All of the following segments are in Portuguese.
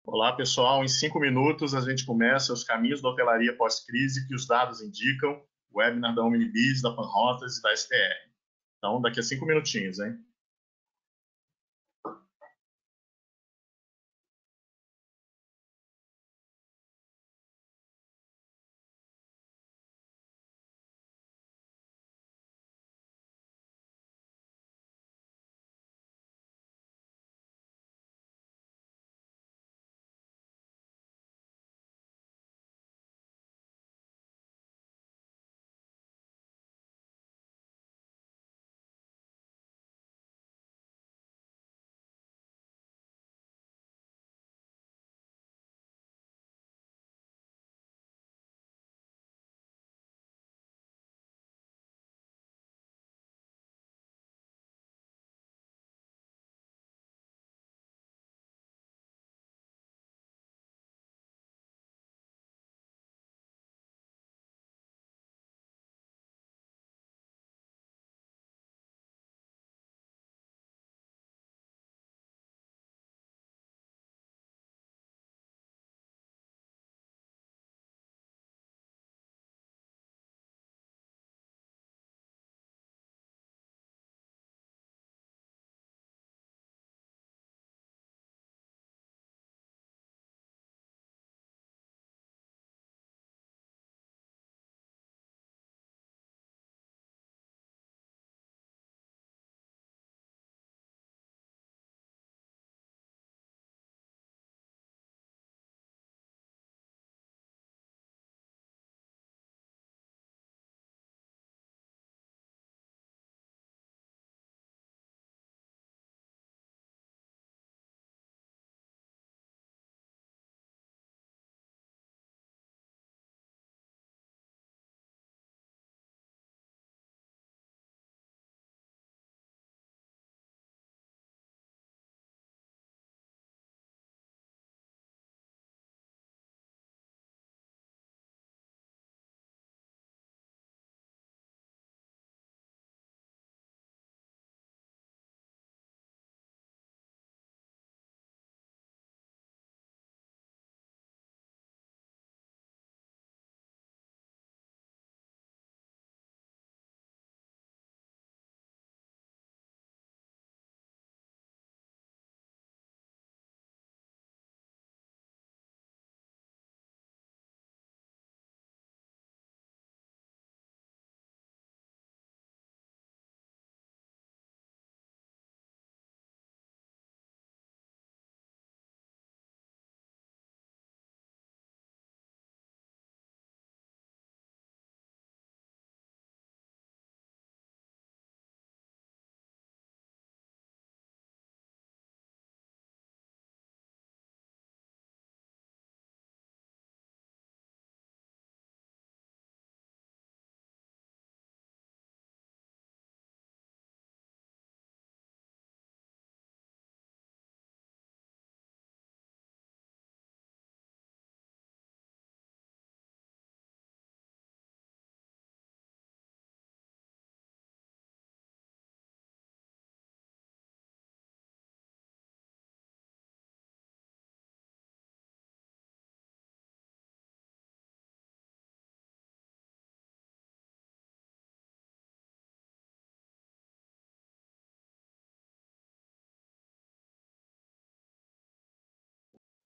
Olá, pessoal. Em 5 minutos a gente começa os caminhos da hotelaria pós-crise que os dados indicam, webinar da Omnibis, da Panrotas e da STR. Então, daqui a 5 minutinhos, hein?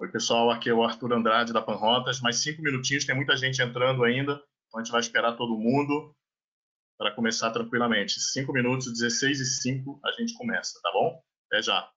Oi, pessoal. Aqui é o Arthur Andrade, da Panrotas. Mais 5 minutinhos, tem muita gente entrando ainda, então a gente vai esperar todo mundo para começar tranquilamente. 5 minutos, 16h05, a gente começa, tá bom? Até já.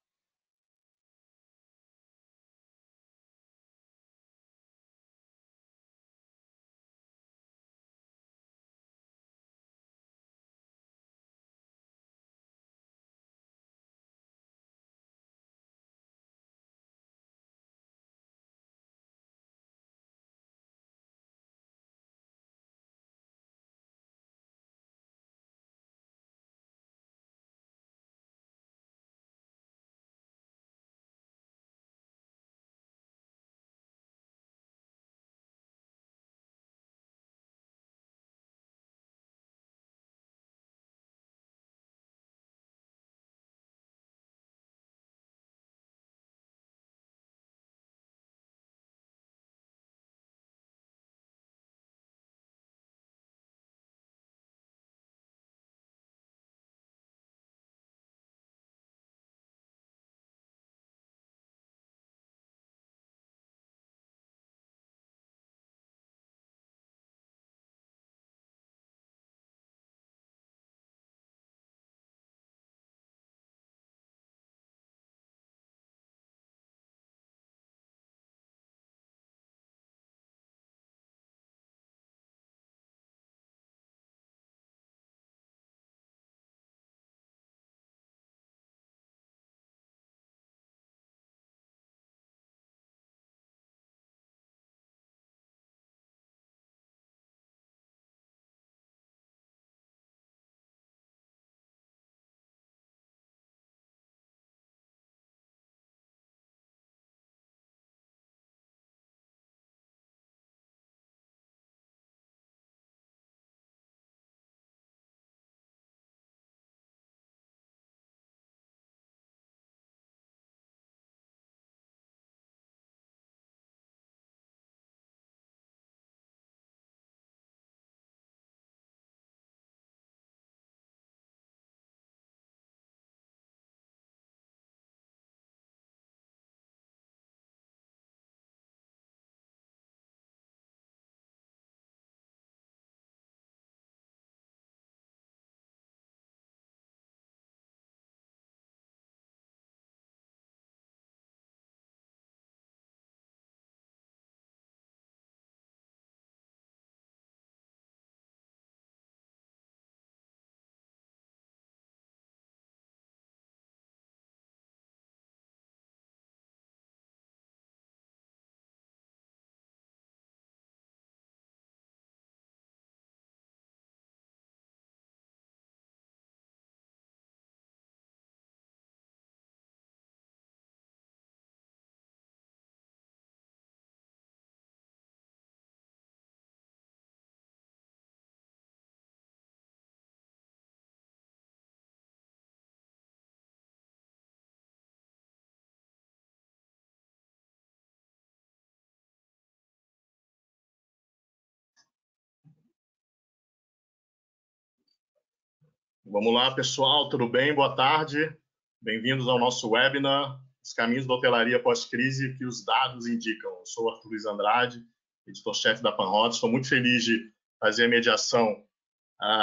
Vamos lá, pessoal, tudo bem? Boa tarde. Bem-vindos ao nosso webinar, Os Caminhos da Hotelaria Pós-Crise que os dados indicam. Eu sou o Arthur Luiz Andrade, editor-chefe da Panrotas. Estou muito feliz de fazer a mediação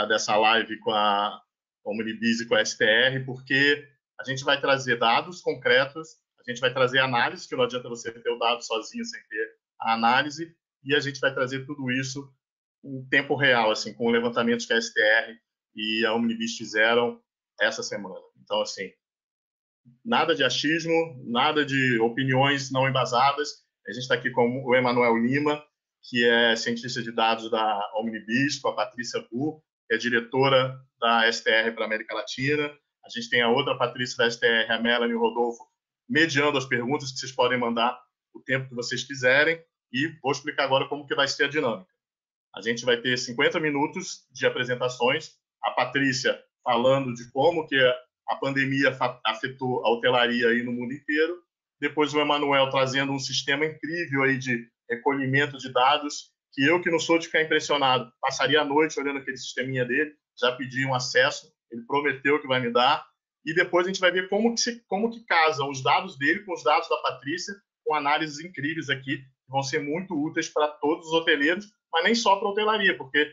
dessa live com a Omnibis e com a STR, porque a gente vai trazer dados concretos, a gente vai trazer análise, que não adianta você ter o dado sozinho sem ter a análise, e a gente vai trazer tudo isso em tempo real, assim, com levantamentos que a STR e a Omnibis fizeram essa semana. Então, assim, nada de achismo, nada de opiniões não embasadas. A gente está aqui com o Emanuel Lima, que é cientista de dados da Omnibis, com a Patrícia Bu, que é diretora da STR para a América Latina. A gente tem a outra Patrícia da STR, a Melanie Rodolfo, mediando as perguntas que vocês podem mandar o tempo que vocês quiserem. E vou explicar agora como que vai ser a dinâmica. A gente vai ter 50 minutos de apresentações. A Patrícia falando de como que a pandemia afetou a hotelaria aí no mundo inteiro. Depois o Emanuel trazendo um sistema incrível aí de recolhimento de dados, que eu, que não sou de ficar impressionado, passaria a noite olhando aquele sisteminha dele, já pedi um acesso, ele prometeu que vai me dar. E depois a gente vai ver como que casam os dados dele com os dados da Patrícia, com análises incríveis aqui, que vão ser muito úteis para todos os hoteleiros, mas nem só para a hotelaria, porque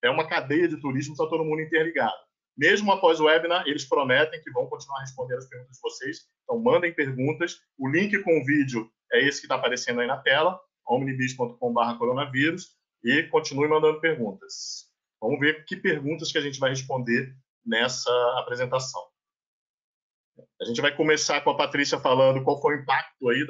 é uma cadeia de turismo, está todo mundo interligado. Mesmo após o webinar, eles prometem que vão continuar respondendo as perguntas de vocês. Então, mandem perguntas. O link com o vídeo é esse que está aparecendo aí na tela, omnibis.com/coronavírus, e continue mandando perguntas. Vamos ver que perguntas que a gente vai responder nessa apresentação. A gente vai começar com a Patrícia falando qual foi o impacto aí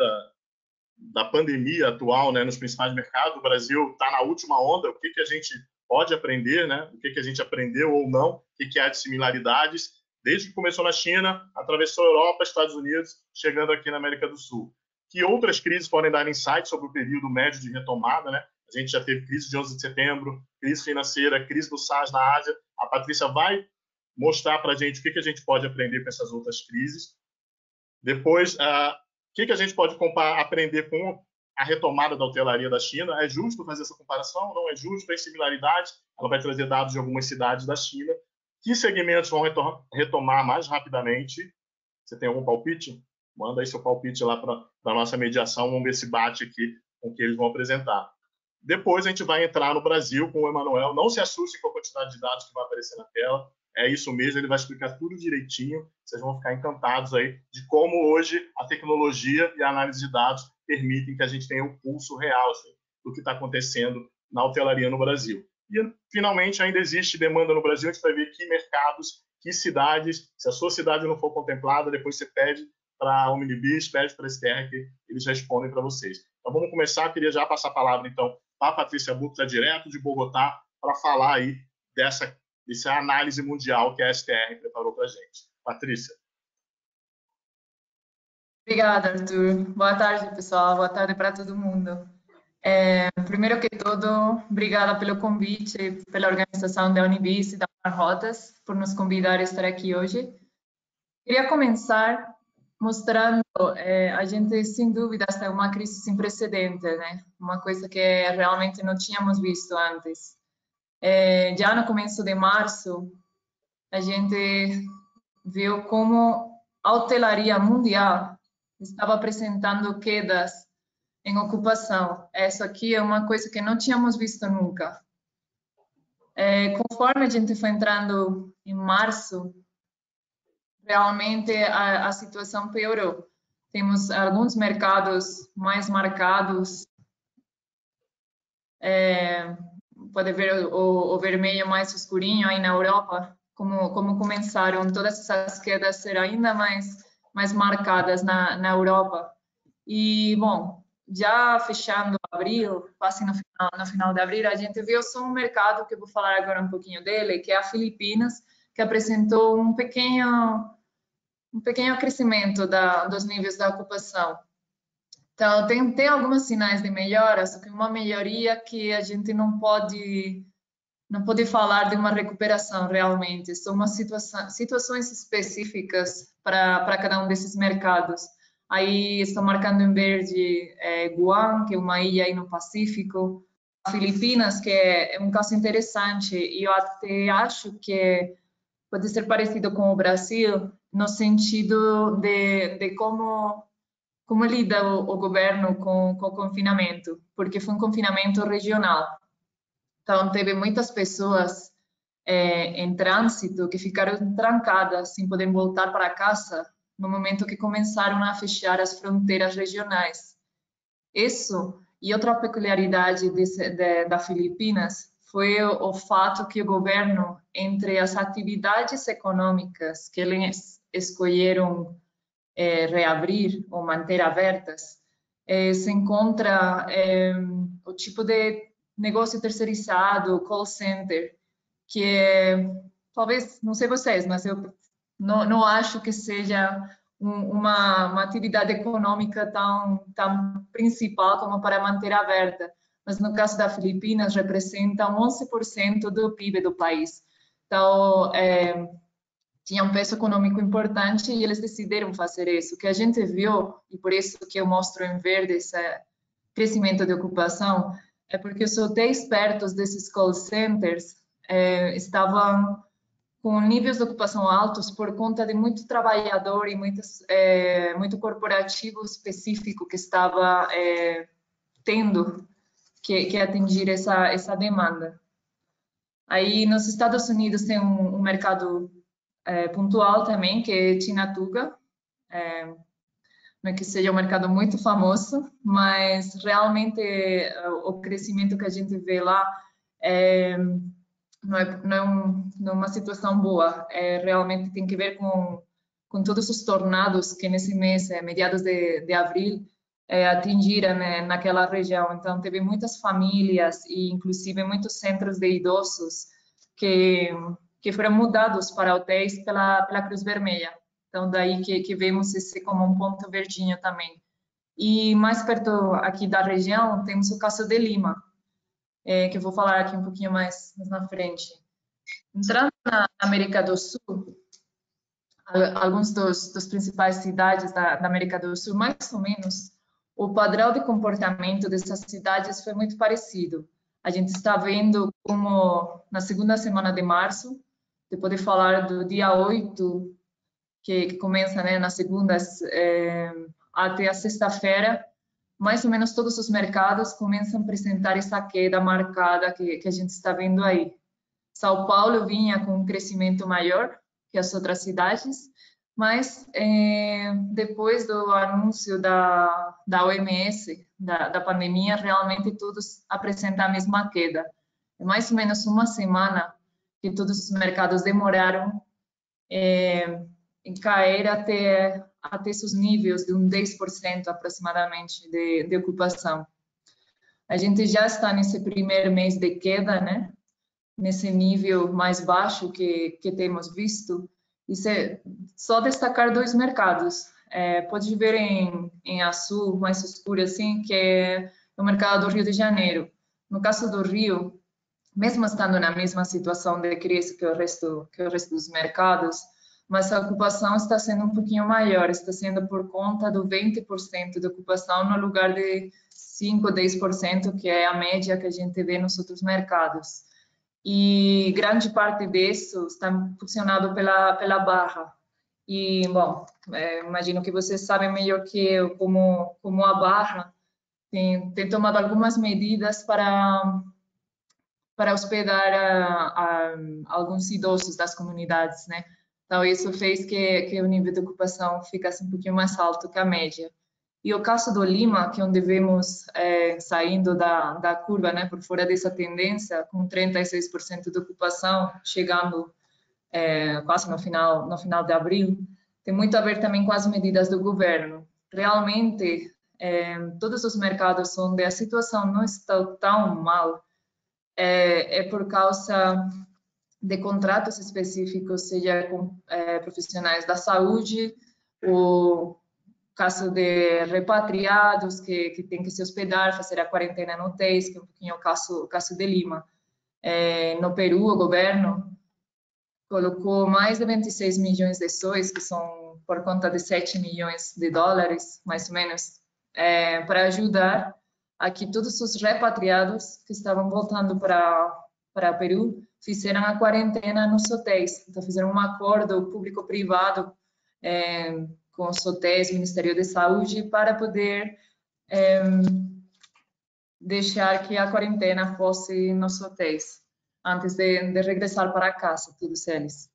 da pandemia atual, né, nos principais mercados. O Brasil está na última onda. O que a gente pode aprender, né? O que a gente aprendeu ou não, o que há de similaridades, desde que começou na China, atravessou a Europa, Estados Unidos, chegando aqui na América do Sul. Que outras crises podem dar insights sobre o período médio de retomada, né? A gente já teve crise de 11 de setembro, crise financeira, crise do SARS na Ásia. A Patrícia vai mostrar para a gente o que a gente pode aprender com essas outras crises. Depois, o que a gente pode aprender com a retomada da hotelaria da China? É justo fazer essa comparação? Não é justo? Tem similaridades? Ela vai trazer dados de algumas cidades da China. Que segmentos vão retomar mais rapidamente? Você tem algum palpite? Manda aí seu palpite lá para a nossa mediação. Vamos ver se bate aqui com o que eles vão apresentar. Depois a gente vai entrar no Brasil com o Emanuel. Não se assuste com a quantidade de dados que vai aparecer na tela. É isso mesmo, ele vai explicar tudo direitinho. Vocês vão ficar encantados aí de como hoje a tecnologia e a análise de dados permitem que a gente tenha um pulso real assim, do que está acontecendo na hotelaria no Brasil. E, finalmente, ainda existe demanda no Brasil. A gente vai ver que mercados, que cidades. Se a sua cidade não for contemplada, depois você pede para a Omnibis, pede para a STR, que eles respondem para vocês. Então, vamos começar. Eu queria já passar a palavra, então, para a Patrícia Bu, que está direto de Bogotá, para falar aí dessa análise mundial que a STR preparou para a gente. Patrícia. Obrigada, Arthur. Boa tarde, pessoal. Boa tarde para todo mundo. Primeiro que tudo, obrigada pelo convite, pela organização da Omnibis e da Panrotas, por nos convidar a estar aqui hoje. Queria começar mostrando, a gente, sem dúvida, está em uma crise sem precedente, né? Uma coisa que realmente não tínhamos visto antes. Já no começo de março, a gente viu como a hotelaria mundial estava apresentando quedas em ocupação. Isso aqui é uma coisa que não tínhamos visto nunca. Conforme a gente foi entrando em março, realmente a situação piorou. Temos alguns mercados mais marcados. Pode ver o vermelho mais escurinho aí na Europa, como começaram todas essas quedas a ser ainda mais marcadas na Europa. E, bom, já fechando abril, quase no final de abril, a gente viu só um mercado, que eu vou falar agora um pouquinho dele, que é a Filipinas, que apresentou um pequeno crescimento dos níveis da ocupação. Então, tem alguns sinais de melhora, só que uma melhoria que a gente não pode falar de uma recuperação realmente. São umas situações específicas para cada um desses mercados. Aí estou marcando em verde Guam, que é uma ilha aí no Pacífico, Filipinas, que é um caso interessante, e eu até acho que pode ser parecido com o Brasil, no sentido de como lida o governo com o confinamento, porque foi um confinamento regional. Então, teve muitas pessoas em trânsito que ficaram trancadas, sem poder voltar para casa, no momento que começaram a fechar as fronteiras regionais. Isso, e outra peculiaridade da Filipinas, foi o fato que o governo, entre as atividades econômicas que eles escolheram reabrir ou manter abertas, se encontra o tipo de negócio terceirizado, call center, que talvez, não sei vocês, mas eu não acho que seja uma atividade econômica tão principal como para manter aberta. Mas no caso da Filipinas, representa 11% do PIB do país. Então, tinha um peso econômico importante e eles decidiram fazer isso. O que a gente viu, e por isso que eu mostro em verde esse crescimento de ocupação, é porque os hotéis perto desses call centers estavam com níveis de ocupação altos por conta de muito trabalhador e muito corporativo específico que estava tendo que atingir essa demanda. Aí, nos Estados Unidos, tem um mercado pontual também, que é Chinatuga. Não é que seja um mercado muito famoso, mas realmente o crescimento que a gente vê lá não é uma situação boa. Realmente tem que ver com todos os tornados que nesse mês, meados de abril, atingiram, né, naquela região. Então, teve muitas famílias e, inclusive, muitos centros de idosos que foram mudados para hotéis pela Cruz Vermelha. Então, daí que vemos esse como um ponto verdinho também. E mais perto aqui da região, temos o caso de Lima, que eu vou falar aqui um pouquinho mais na frente. Entrando na América do Sul, alguns dos principais cidades da América do Sul, mais ou menos, o padrão de comportamento dessas cidades foi muito parecido. A gente está vendo como na segunda semana de março, depois de falar do dia 8, que começa, né, na segunda até a sexta-feira, mais ou menos todos os mercados começam a apresentar essa queda marcada que a gente está vendo aí. São Paulo vinha com um crescimento maior que as outras cidades, mas depois do anúncio da OMS, da pandemia, realmente todos apresentam a mesma queda. É mais ou menos uma semana que todos os mercados demoraram em cair até seus níveis de 10% aproximadamente de ocupação. A gente já está nesse primeiro mês de queda, né? Nesse nível mais baixo que temos visto. E só destacar dois mercados. Pode ver em azul, mais escuro assim, que é o mercado do Rio de Janeiro. No caso do Rio, mesmo estando na mesma situação de crise que o resto dos mercados, mas a ocupação está sendo um pouquinho maior, está sendo por conta do 20% de ocupação no lugar de 5, 10%, que é a média que a gente vê nos outros mercados. E grande parte disso está funcionado pela Barra. E, bom, imagino que vocês sabem melhor que eu como a Barra tem tomado algumas medidas para hospedar alguns idosos das comunidades, né? Então, isso fez que o nível de ocupação ficasse um pouquinho mais alto que a média. E o caso do Lima, que é onde vemos saindo da curva, né, por fora dessa tendência, com 36% de ocupação, chegando quase no final de abril, tem muito a ver também com as medidas do governo. Realmente, todos os mercados onde a situação não está tão mal, por causa de contratos específicos, seja com profissionais da saúde, o caso de repatriados que tem que se hospedar, fazer a quarentena no hotéis, que é um pouquinho o caso de Lima. No Peru, o governo colocou mais de 26 milhões de sois, que são por conta de 7 milhões de dólares, mais ou menos, para ajudar a que todos os repatriados que estavam voltando para para o Peru, fizeram a quarentena nos hotéis. Então, fizeram um acordo público-privado com os hotéis, Ministério da Saúde, para poder deixar que a quarentena fosse nos hotéis, antes de regressar para casa, todos eles.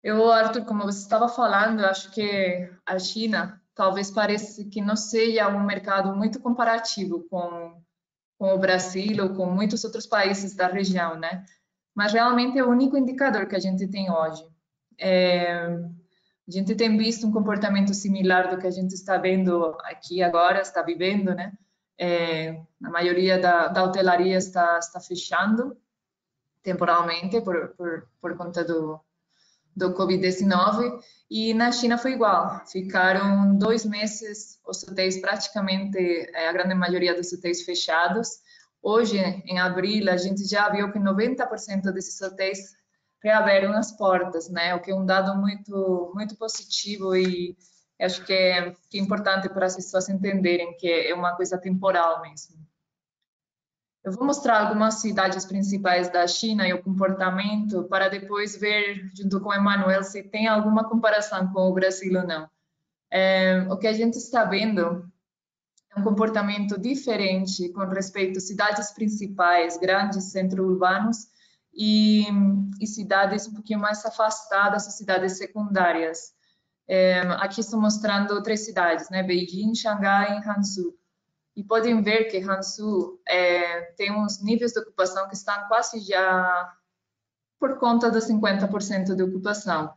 Arthur, como você estava falando, acho que a China talvez pareça que não seja um mercado muito comparativo com o Brasil ou com muitos outros países da região, né? Mas realmente é o único indicador que a gente tem hoje. A gente tem visto um comportamento similar do que a gente está vendo aqui agora, está vivendo, né? A maioria da hotelaria está fechando temporalmente por conta do Covid-19, e na China foi igual. Ficaram 2 meses os hotéis praticamente, a grande maioria dos hotéis fechados. Hoje, em abril, a gente já viu que 90% desses hotéis reabriram as portas, né? O que é um dado muito positivo, e acho que é importante para as pessoas entenderem que é uma coisa temporal mesmo. Eu vou mostrar algumas cidades principais da China e o comportamento, para depois ver, junto com o Emanuel, se tem alguma comparação com o Brasil ou não. O que a gente está vendo é um comportamento diferente com respeito às cidades principais, grandes centros urbanos, e cidades um pouquinho mais afastadas, as cidades secundárias. Aqui estou mostrando 3 cidades, né? Beijing, Xangai e Hangzhou. E podem ver que Hangzhou tem uns níveis de ocupação que estão quase já por conta dos 50% de ocupação.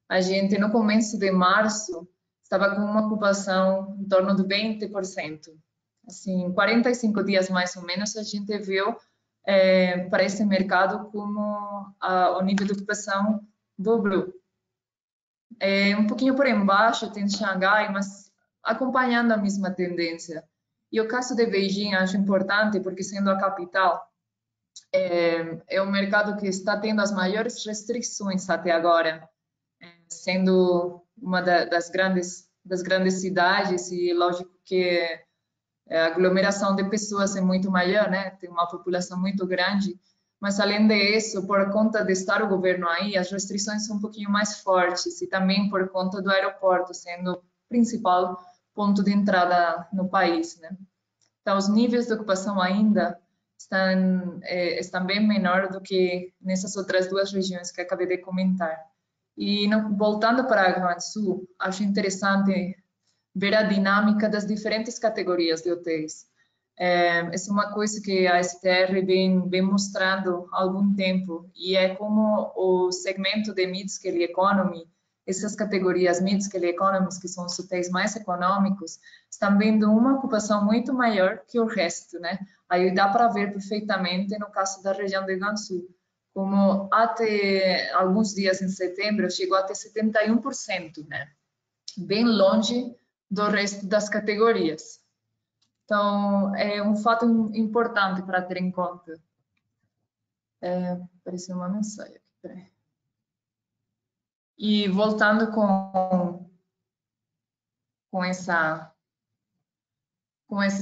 A gente, no começo de março, estava com uma ocupação em torno de 20%. Assim, 45 dias mais ou menos, a gente viu para esse mercado como o nível de ocupação dobrou. Um pouquinho por embaixo tem Xangai, mas acompanhando a mesma tendência. E o caso de Beijing acho importante, porque sendo a capital, é um mercado que está tendo as maiores restrições até agora, sendo uma das grandes cidades, e lógico que a aglomeração de pessoas é muito maior, né? Tem uma população muito grande, mas além disso, por conta de estar o governo aí, as restrições são um pouquinho mais fortes, e também por conta do aeroporto sendo o principal ponto de entrada no país, né? Então, os níveis de ocupação ainda estão bem menor do que nessas outras 2 regiões que acabei de comentar. E voltando para Hangzhou, acho interessante ver a dinâmica das diferentes categorias de hotéis. Essa é uma coisa que a STR vem mostrando há algum tempo, e é como o segmento de mid-scale economy, essas categorias mid-scale economies, que são os hotéis mais econômicos, estão vendo uma ocupação muito maior que o resto, né? Aí dá para ver perfeitamente no caso da região de Gansu, como até alguns dias em setembro chegou até 71%, né? Bem longe do resto das categorias. Então, é um fato importante para ter em conta. Apareceu uma mensagem aqui, peraí. E voltando com esse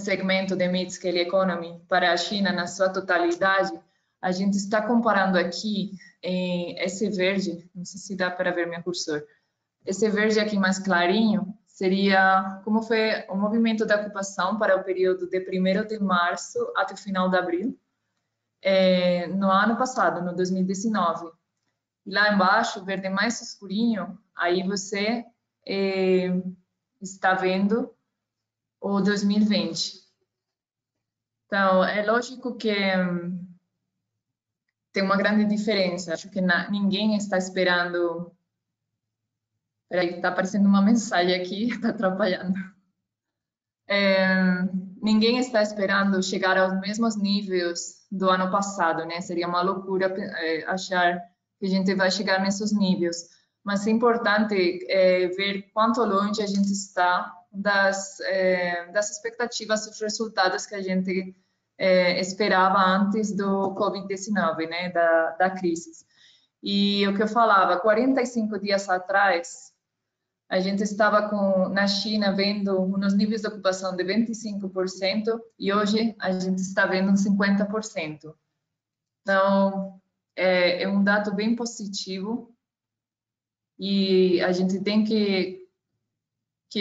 segmento de mid-scale economy para a China na sua totalidade, a gente está comparando aqui esse verde, não sei se dá para ver meu cursor, esse verde aqui mais clarinho seria como foi o movimento da ocupação para o período de 1º de março até o final de abril, no ano passado, no 2019. E lá embaixo, verde mais escurinho, aí você está vendo o 2020. Então, é lógico que tem uma grande diferença. Acho que ninguém está esperando... Peraí, está aparecendo uma mensagem aqui, está atrapalhando. Ninguém está esperando chegar aos mesmos níveis do ano passado, né? Seria uma loucura achar que a gente vai chegar nesses níveis. Mas é importante ver quanto longe a gente está das expectativas, dos resultados que a gente esperava antes do Covid-19, né? Da crise. E o que eu falava, 45 dias atrás, a gente estava na China vendo uns níveis de ocupação de 25%, e hoje a gente está vendo uns 50%. Então, é um dado bem positivo e a gente tem que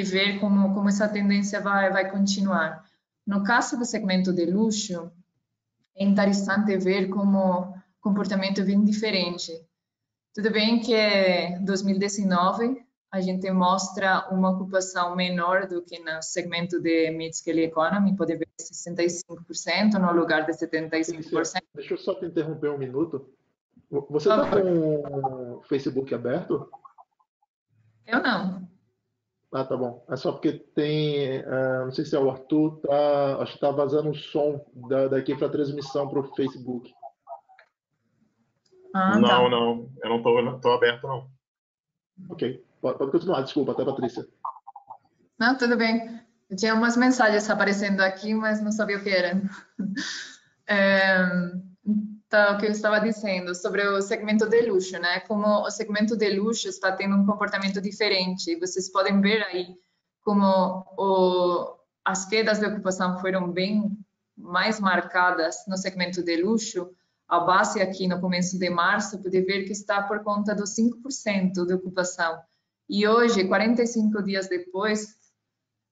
ver como essa tendência vai continuar. No caso do segmento de luxo, é interessante ver como o comportamento é bem diferente. Tudo bem que em 2019 a gente mostra uma ocupação menor do que no segmento de mid-scale economy, pode ver 65% no lugar de 75%. Deixa eu só te interromper um minuto. Você Por está favor. com o Facebook aberto? Eu não. Ah, tá bom. É só porque tem, não sei se é o Arthur, acho que está vazando o som daqui para a transmissão para o Facebook. Ah, Não, tá. não. Eu não tô aberto, não. Ok, pode continuar, desculpa, até Patrícia. Não, tudo bem. Eu tinha umas mensagens aparecendo aqui, mas não sabia o que era. Então, o que eu estava dizendo sobre o segmento de luxo, né? Como o segmento de luxo está tendo um comportamento diferente. Vocês podem ver aí como as quedas de ocupação foram bem mais marcadas no segmento de luxo. A base aqui no começo de março, pode ver que está por conta dos 5% de ocupação. E hoje, 45 dias depois,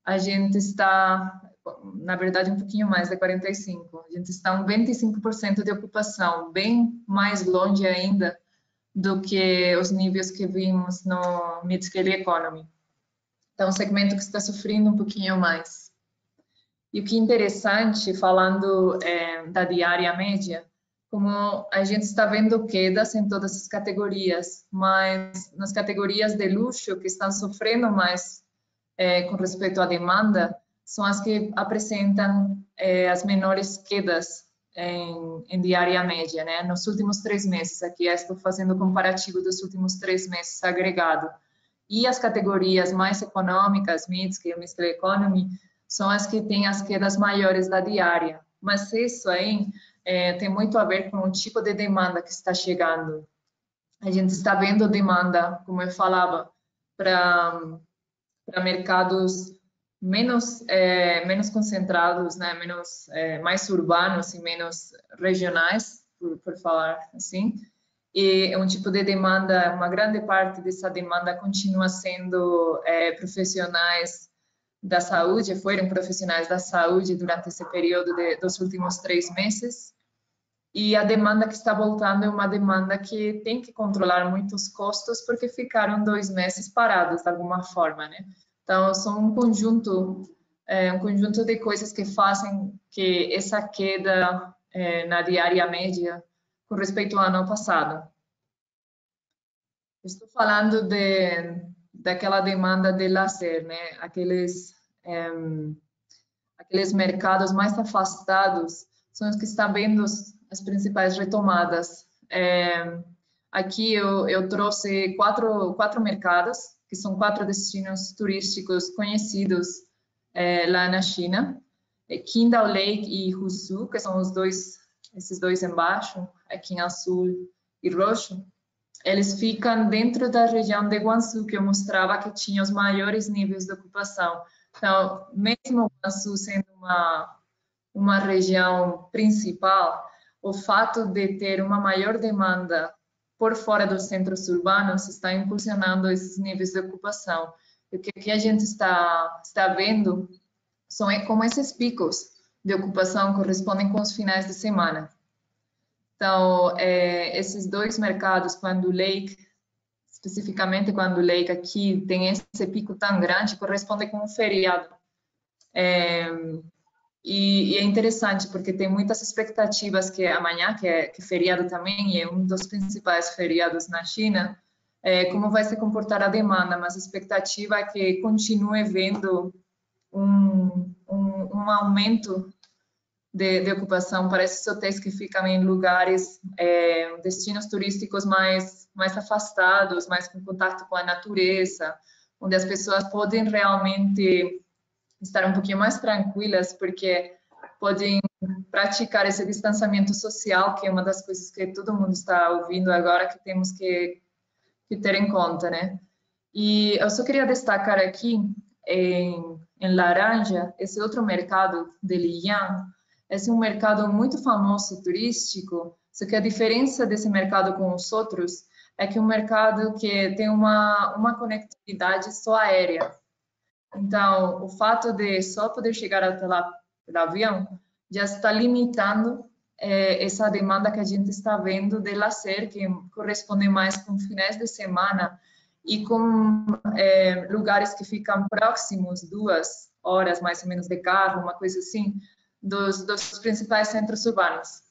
a gente está, na verdade, um pouquinho mais de 45. A gente está com 25% de ocupação, bem mais longe ainda do que os níveis que vimos no mid-scale economy. Então, um segmento que está sofrendo um pouquinho mais. E o que é interessante, falando da diária média, como a gente está vendo quedas em todas as categorias, mas nas categorias de luxo que estão sofrendo mais com respeito à demanda, são as que apresentam as menores quedas em diária média, né? Nos últimos 3 meses, aqui eu estou fazendo o comparativo dos últimos 3 meses agregado. E as categorias mais econômicas, mid-scale, mid-scale economy, são as que têm as quedas maiores da diária. Mas isso aí tem muito a ver com o tipo de demanda que está chegando. A gente está vendo demanda, como eu falava, para mercados menos concentrados, né, mais urbanos e menos regionais, por falar assim. E é um tipo de demanda, uma grande parte dessa demanda continua sendo profissionais da saúde, foram profissionais da saúde durante esse período dos últimos 3 meses. E a demanda que está voltando é uma demanda que tem que controlar muitos custos porque ficaram 2 meses parados de alguma forma, né? Então, são um conjunto de coisas que fazem que essa queda na diária média com respeito ao ano passado. Estou falando daquela demanda de lazer, né? Aqueles mercados mais afastados são os que estão vendo as principais retomadas. Aqui eu trouxe quatro mercados, que são 4 destinos turísticos conhecidos lá na China. Qingdao Lake e Huzhou, que são esses dois embaixo, aqui em azul e roxo. Eles ficam dentro da região de Guangzhou, que eu mostrava que tinha os maiores níveis de ocupação. Então, mesmo Guangzhou sendo uma região principal, o fato de ter uma maior demanda por fora dos centros urbanos está impulsionando esses níveis de ocupação. E o que a gente está vendo são como esses picos de ocupação correspondem com os finais de semana. Então, esses 2 mercados, quando Lake, especificamente quando Lake aqui tem esse pico tão grande, corresponde com um feriado. E é interessante porque tem muitas expectativas que amanhã, que é feriado também, e é um dos principais feriados na China, como vai se comportar a demanda, mas a expectativa é que continue vendo um aumento de ocupação para esses hotéis que ficam em lugares, destinos turísticos mais afastados, mais com contato com a natureza, onde as pessoas podem realmente estar um pouquinho mais tranquilas, porque podem praticar esse distanciamento social, que é uma das coisas que todo mundo está ouvindo agora, que temos que ter em conta, né? E eu só queria destacar aqui, em laranja, esse outro mercado de Lijiang. Esse é um mercado muito famoso turístico, Só que a diferença desse mercado com os outros é que é um mercado que tem uma conectividade só aérea. Então, o fato de só poder chegar até lá pelo avião já está limitando essa demanda que a gente está vendo de lazer, que corresponde mais com finais de semana e com lugares que ficam próximos, 2 horas mais ou menos de carro, uma coisa assim, dos principais centros urbanos.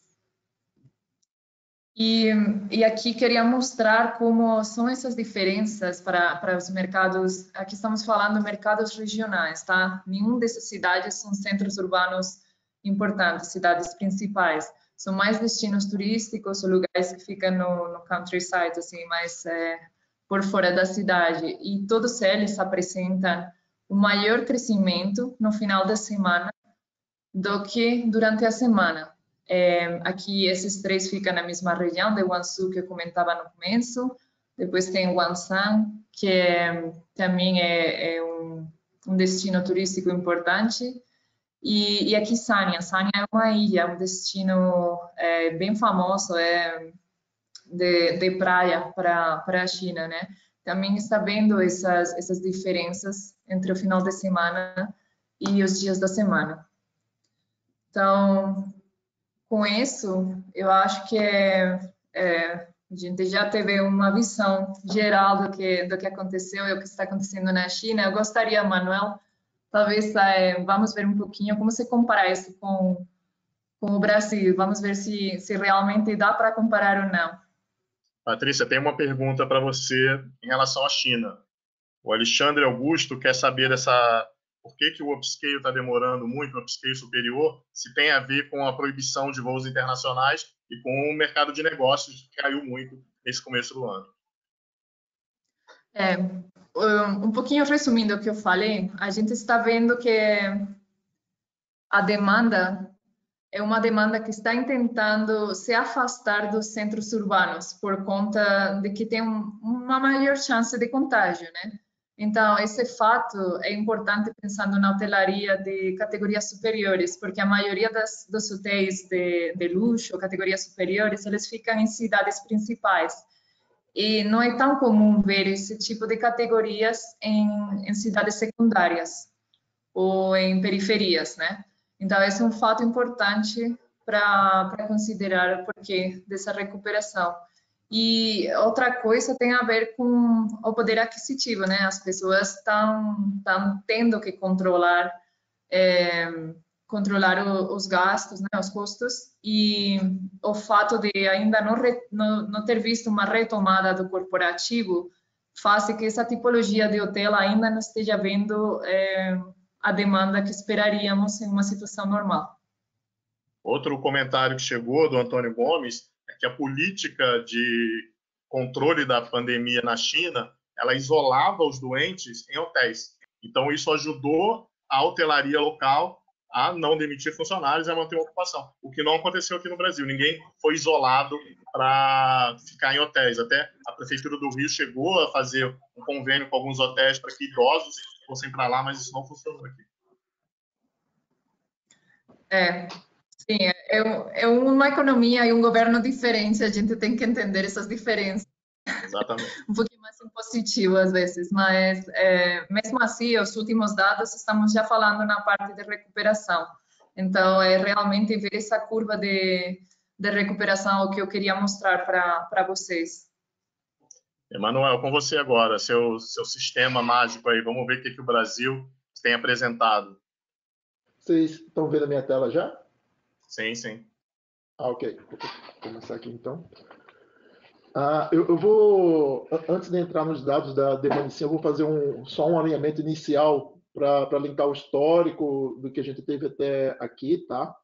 E aqui queria mostrar como são essas diferenças para os mercados. Aqui estamos falando de mercados regionais, tá? Nenhum dessas cidades são centros urbanos importantes, cidades principais. São mais destinos turísticos ou lugares que ficam no countryside, assim, mais por fora da cidade. E todos eles apresentam um maior crescimento no final da semana do que durante a semana. Aqui esses 3 ficam na mesma região de Guangzhou que eu comentava no começo. Depois tem Guanshan, que também é um destino turístico importante. E aqui Sanya. Sanya é uma ilha, um destino bem famoso, de praia para a China, né? Também está vendo essas diferenças entre o final de semana e os dias da semana. Então, com isso, eu acho que a gente já teve uma visão geral do que aconteceu e o que está acontecendo na China. Eu gostaria, Manuel, talvez vamos ver um pouquinho como se compara isso com o Brasil. Vamos ver se realmente dá para comparar ou não. Patrícia, tem uma pergunta para você em relação à China. O Alexandre Augusto quer saber por que o upscale está demorando muito, o upscale superior, se tem a ver com a proibição de voos internacionais e com o mercado de negócios que caiu muito nesse começo do ano. Um pouquinho resumindo o que eu falei, a gente está vendo que a demanda é uma demanda que está tentando se afastar dos centros urbanos por conta de que tem uma maior chance de contágio, né? Então, esse fato é importante pensando na hotelaria de categorias superiores, porque a maioria dos hotéis de luxo, categorias superiores, eles ficam em cidades principais. E não é tão comum ver esse tipo de categorias em cidades secundárias ou em periferias, né? Então, esse é um fato importante para considerar o porquê dessa recuperação. E outra coisa tem a ver com o poder aquisitivo, né? As pessoas estão tendo que controlar os gastos, né, os custos, e o fato de ainda não ter visto uma retomada do corporativo faz que essa tipologia de hotel ainda não esteja vendo a demanda que esperaríamos em uma situação normal. Outro comentário que chegou do Antônio Gomes é que a política de controle da pandemia na China, ela isolava os doentes em hotéis. Então, isso ajudou a hotelaria local a não demitir funcionários e a manter a ocupação, o que não aconteceu aqui no Brasil. Ninguém foi isolado para ficar em hotéis. Até a Prefeitura do Rio chegou a fazer um convênio com alguns hotéis para que idosos fossem para lá, mas isso não funcionou aqui. Sim, é uma economia e um governo diferente, a gente tem que entender essas diferenças. Exatamente. Um pouquinho mais positivo às vezes, mas mesmo assim, os últimos dados estamos já falando na parte de recuperação. Então, é realmente ver essa curva de recuperação o que eu queria mostrar para vocês. Emanuel, com você agora, seu sistema mágico aí, vamos ver o que o Brasil tem apresentado. Vocês estão vendo a minha tela já? Sim, sim. Ok. Vou começar aqui então. Eu vou, antes de entrar nos dados da demanda, eu vou fazer só um alinhamento inicial para linkar o histórico do que a gente teve até aqui, tá?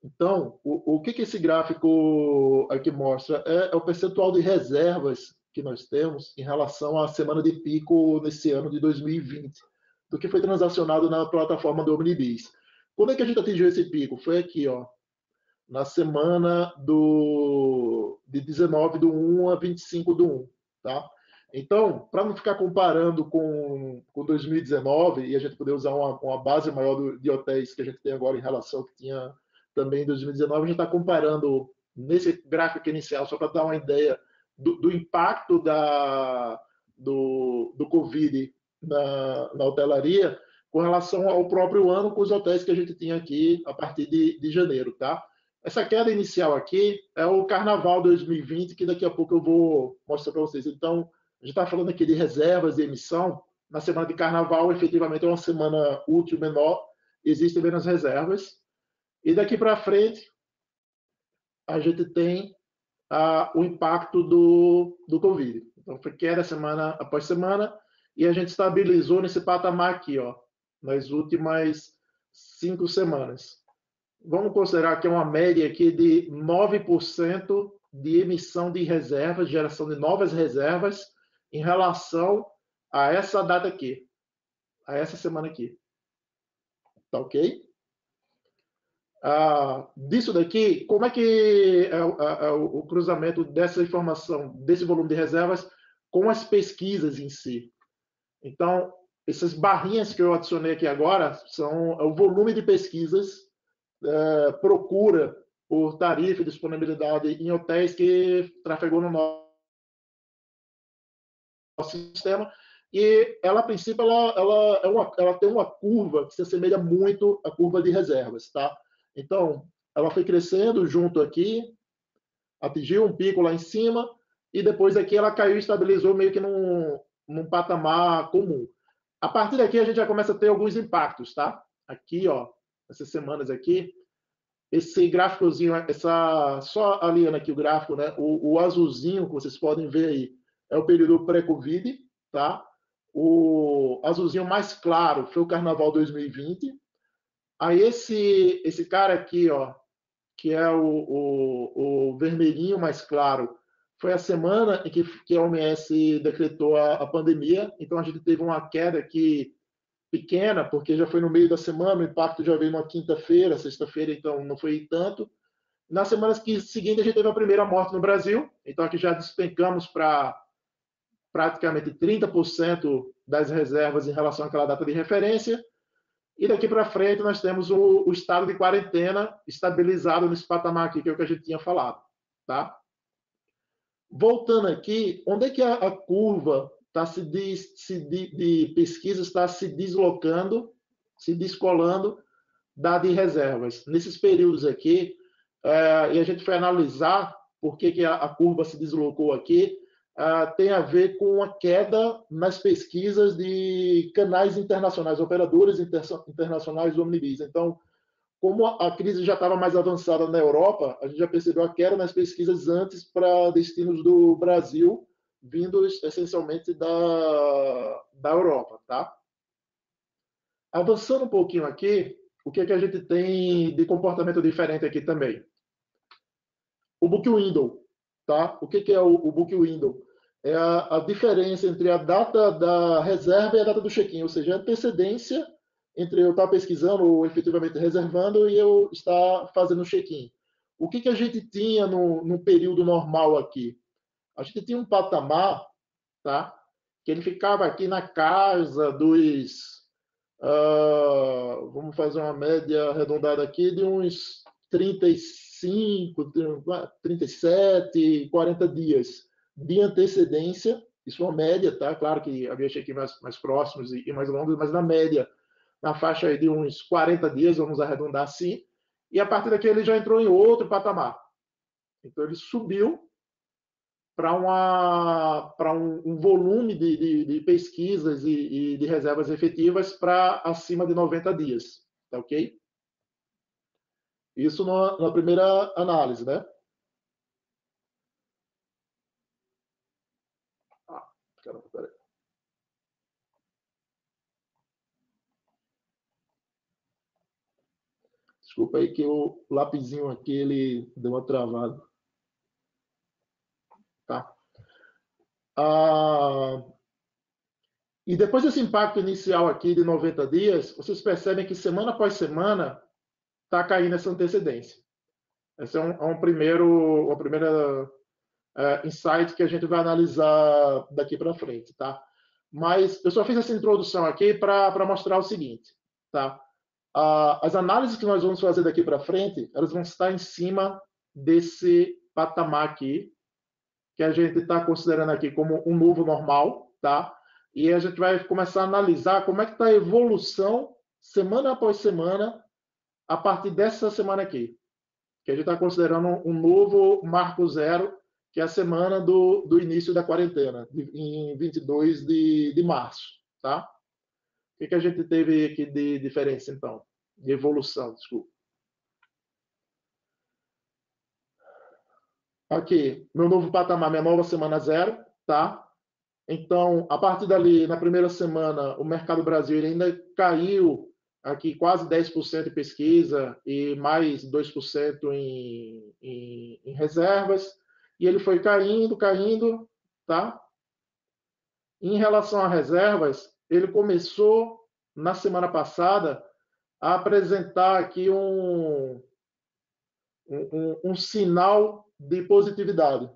Então, o que esse gráfico aqui mostra é o percentual de reservas que nós temos em relação à semana de pico nesse ano de 2020, do que foi transacionado na plataforma do Omnibis. Quando é que a gente atingiu esse pico? Foi aqui, ó, na semana de 19 do 1 a 25 do 1, tá? Então, para não ficar comparando com 2019 e a gente poder usar uma base maior de hotéis que a gente tem agora em relação ao que tinha também em 2019, a gente está comparando nesse gráfico inicial, só para dar uma ideia do impacto do Covid na hotelaria, com relação ao próprio ano, com os hotéis que a gente tinha aqui a partir de janeiro, tá? Essa queda inicial aqui é o Carnaval 2020, que daqui a pouco eu vou mostrar para vocês. Então, a gente está falando aqui de reservas e emissão. Na semana de Carnaval, efetivamente, é uma semana útil menor, existem menos reservas. E daqui para frente, a gente tem o impacto do Covid. Então, foi queda semana após semana, e a gente estabilizou nesse patamar aqui, ó, nas últimas 5 semanas. Vamos considerar que é uma média aqui de 9% de emissão de reservas, geração de novas reservas, em relação a essa data aqui, a essa semana aqui. Tá ok? Disso daqui, como é que é o cruzamento dessa informação, desse volume de reservas, com as pesquisas em si? Então, essas barrinhas que eu adicionei aqui agora são o volume de pesquisas, procura por tarifa e disponibilidade em hotéis que trafegou no nosso sistema. E ela, a princípio, ela tem uma curva que se assemelha muito à curva de reservas, tá? Então, ela foi crescendo junto aqui, atingiu um pico lá em cima, e depois aqui ela caiu e estabilizou meio que num patamar comum. A partir daqui a gente já começa a ter alguns impactos, tá? Aqui, ó, essas semanas aqui, esse gráficozinho, só alinhando aqui o gráfico, né? O azulzinho que vocês podem ver aí é o período pré-Covid, tá? O azulzinho mais claro foi o Carnaval 2020. Aí esse cara aqui, ó, que é o vermelhinho mais claro, foi a semana em que a OMS decretou a pandemia. Então a gente teve uma queda aqui pequena, porque já foi no meio da semana, o impacto já veio na quinta-feira, sexta-feira, então não foi tanto. Nas semanas seguintes a gente teve a primeira morte no Brasil, então aqui já despencamos para praticamente 30% das reservas em relação àquela data de referência. E daqui para frente nós temos o estado de quarentena estabilizado nesse patamar aqui, que é o que a gente tinha falado. Tá? Voltando aqui, onde é que a curva de pesquisa está se deslocando, se descolando da de reservas? Nesses períodos aqui, e a gente foi analisar por que a curva se deslocou aqui, tem a ver com a queda nas pesquisas de canais internacionais, operadores internacionais omnibus. Então, como a crise já estava mais avançada na Europa, a gente já percebeu a queda nas pesquisas antes para destinos do Brasil, vindos essencialmente da Europa. Tá? Avançando um pouquinho aqui, o que a gente tem de comportamento diferente aqui também? O Book Window. Tá? O que é o Book Window? É a diferença entre a data da reserva e a data do check-in, ou seja, a antecedência entre eu estar pesquisando ou efetivamente reservando e eu estar fazendo o check-in. O que a gente tinha no período normal aqui? A gente tinha um patamar, tá? Que ele ficava aqui na casa dos... vamos fazer uma média arredondada aqui de uns 35, 37, 40 dias de antecedência. Isso é uma média, tá? Claro que havia check-in mais próximos e mais longos, mas na média, na faixa aí de uns 40 dias, vamos arredondar assim. E a partir daqui ele já entrou em outro patamar. Então ele subiu para um volume de pesquisas e de reservas efetivas para acima de 90 dias. Tá ok? Isso na primeira análise, né? Caramba, peraí. Desculpa aí que o lapisinho aqui ele deu uma travada. Tá? E depois desse impacto inicial aqui de 90 dias, vocês percebem que semana após semana está caindo essa antecedência. Esse é uma primeira insight que a gente vai analisar daqui para frente, tá? Mas eu só fiz essa introdução aqui para mostrar o seguinte, tá? As análises que nós vamos fazer daqui para frente, elas vão estar em cima desse patamar aqui, que a gente está considerando aqui como um novo normal, tá? E a gente vai começar a analisar como é que está a evolução, semana após semana, a partir dessa semana aqui, que a gente está considerando um novo marco zero, que é a semana do início da quarentena, em 22 de março, tá? O que a gente teve aqui de diferença, então? De evolução, desculpa. Aqui, meu novo patamar, minha nova semana zero, tá? Então, a partir dali, na primeira semana, o mercado brasileiro ainda caiu aqui quase 10% em pesquisa e mais 2% em reservas. E ele foi caindo, caindo, tá? Em relação a reservas, ele começou, na semana passada, a apresentar aqui um sinal de positividade.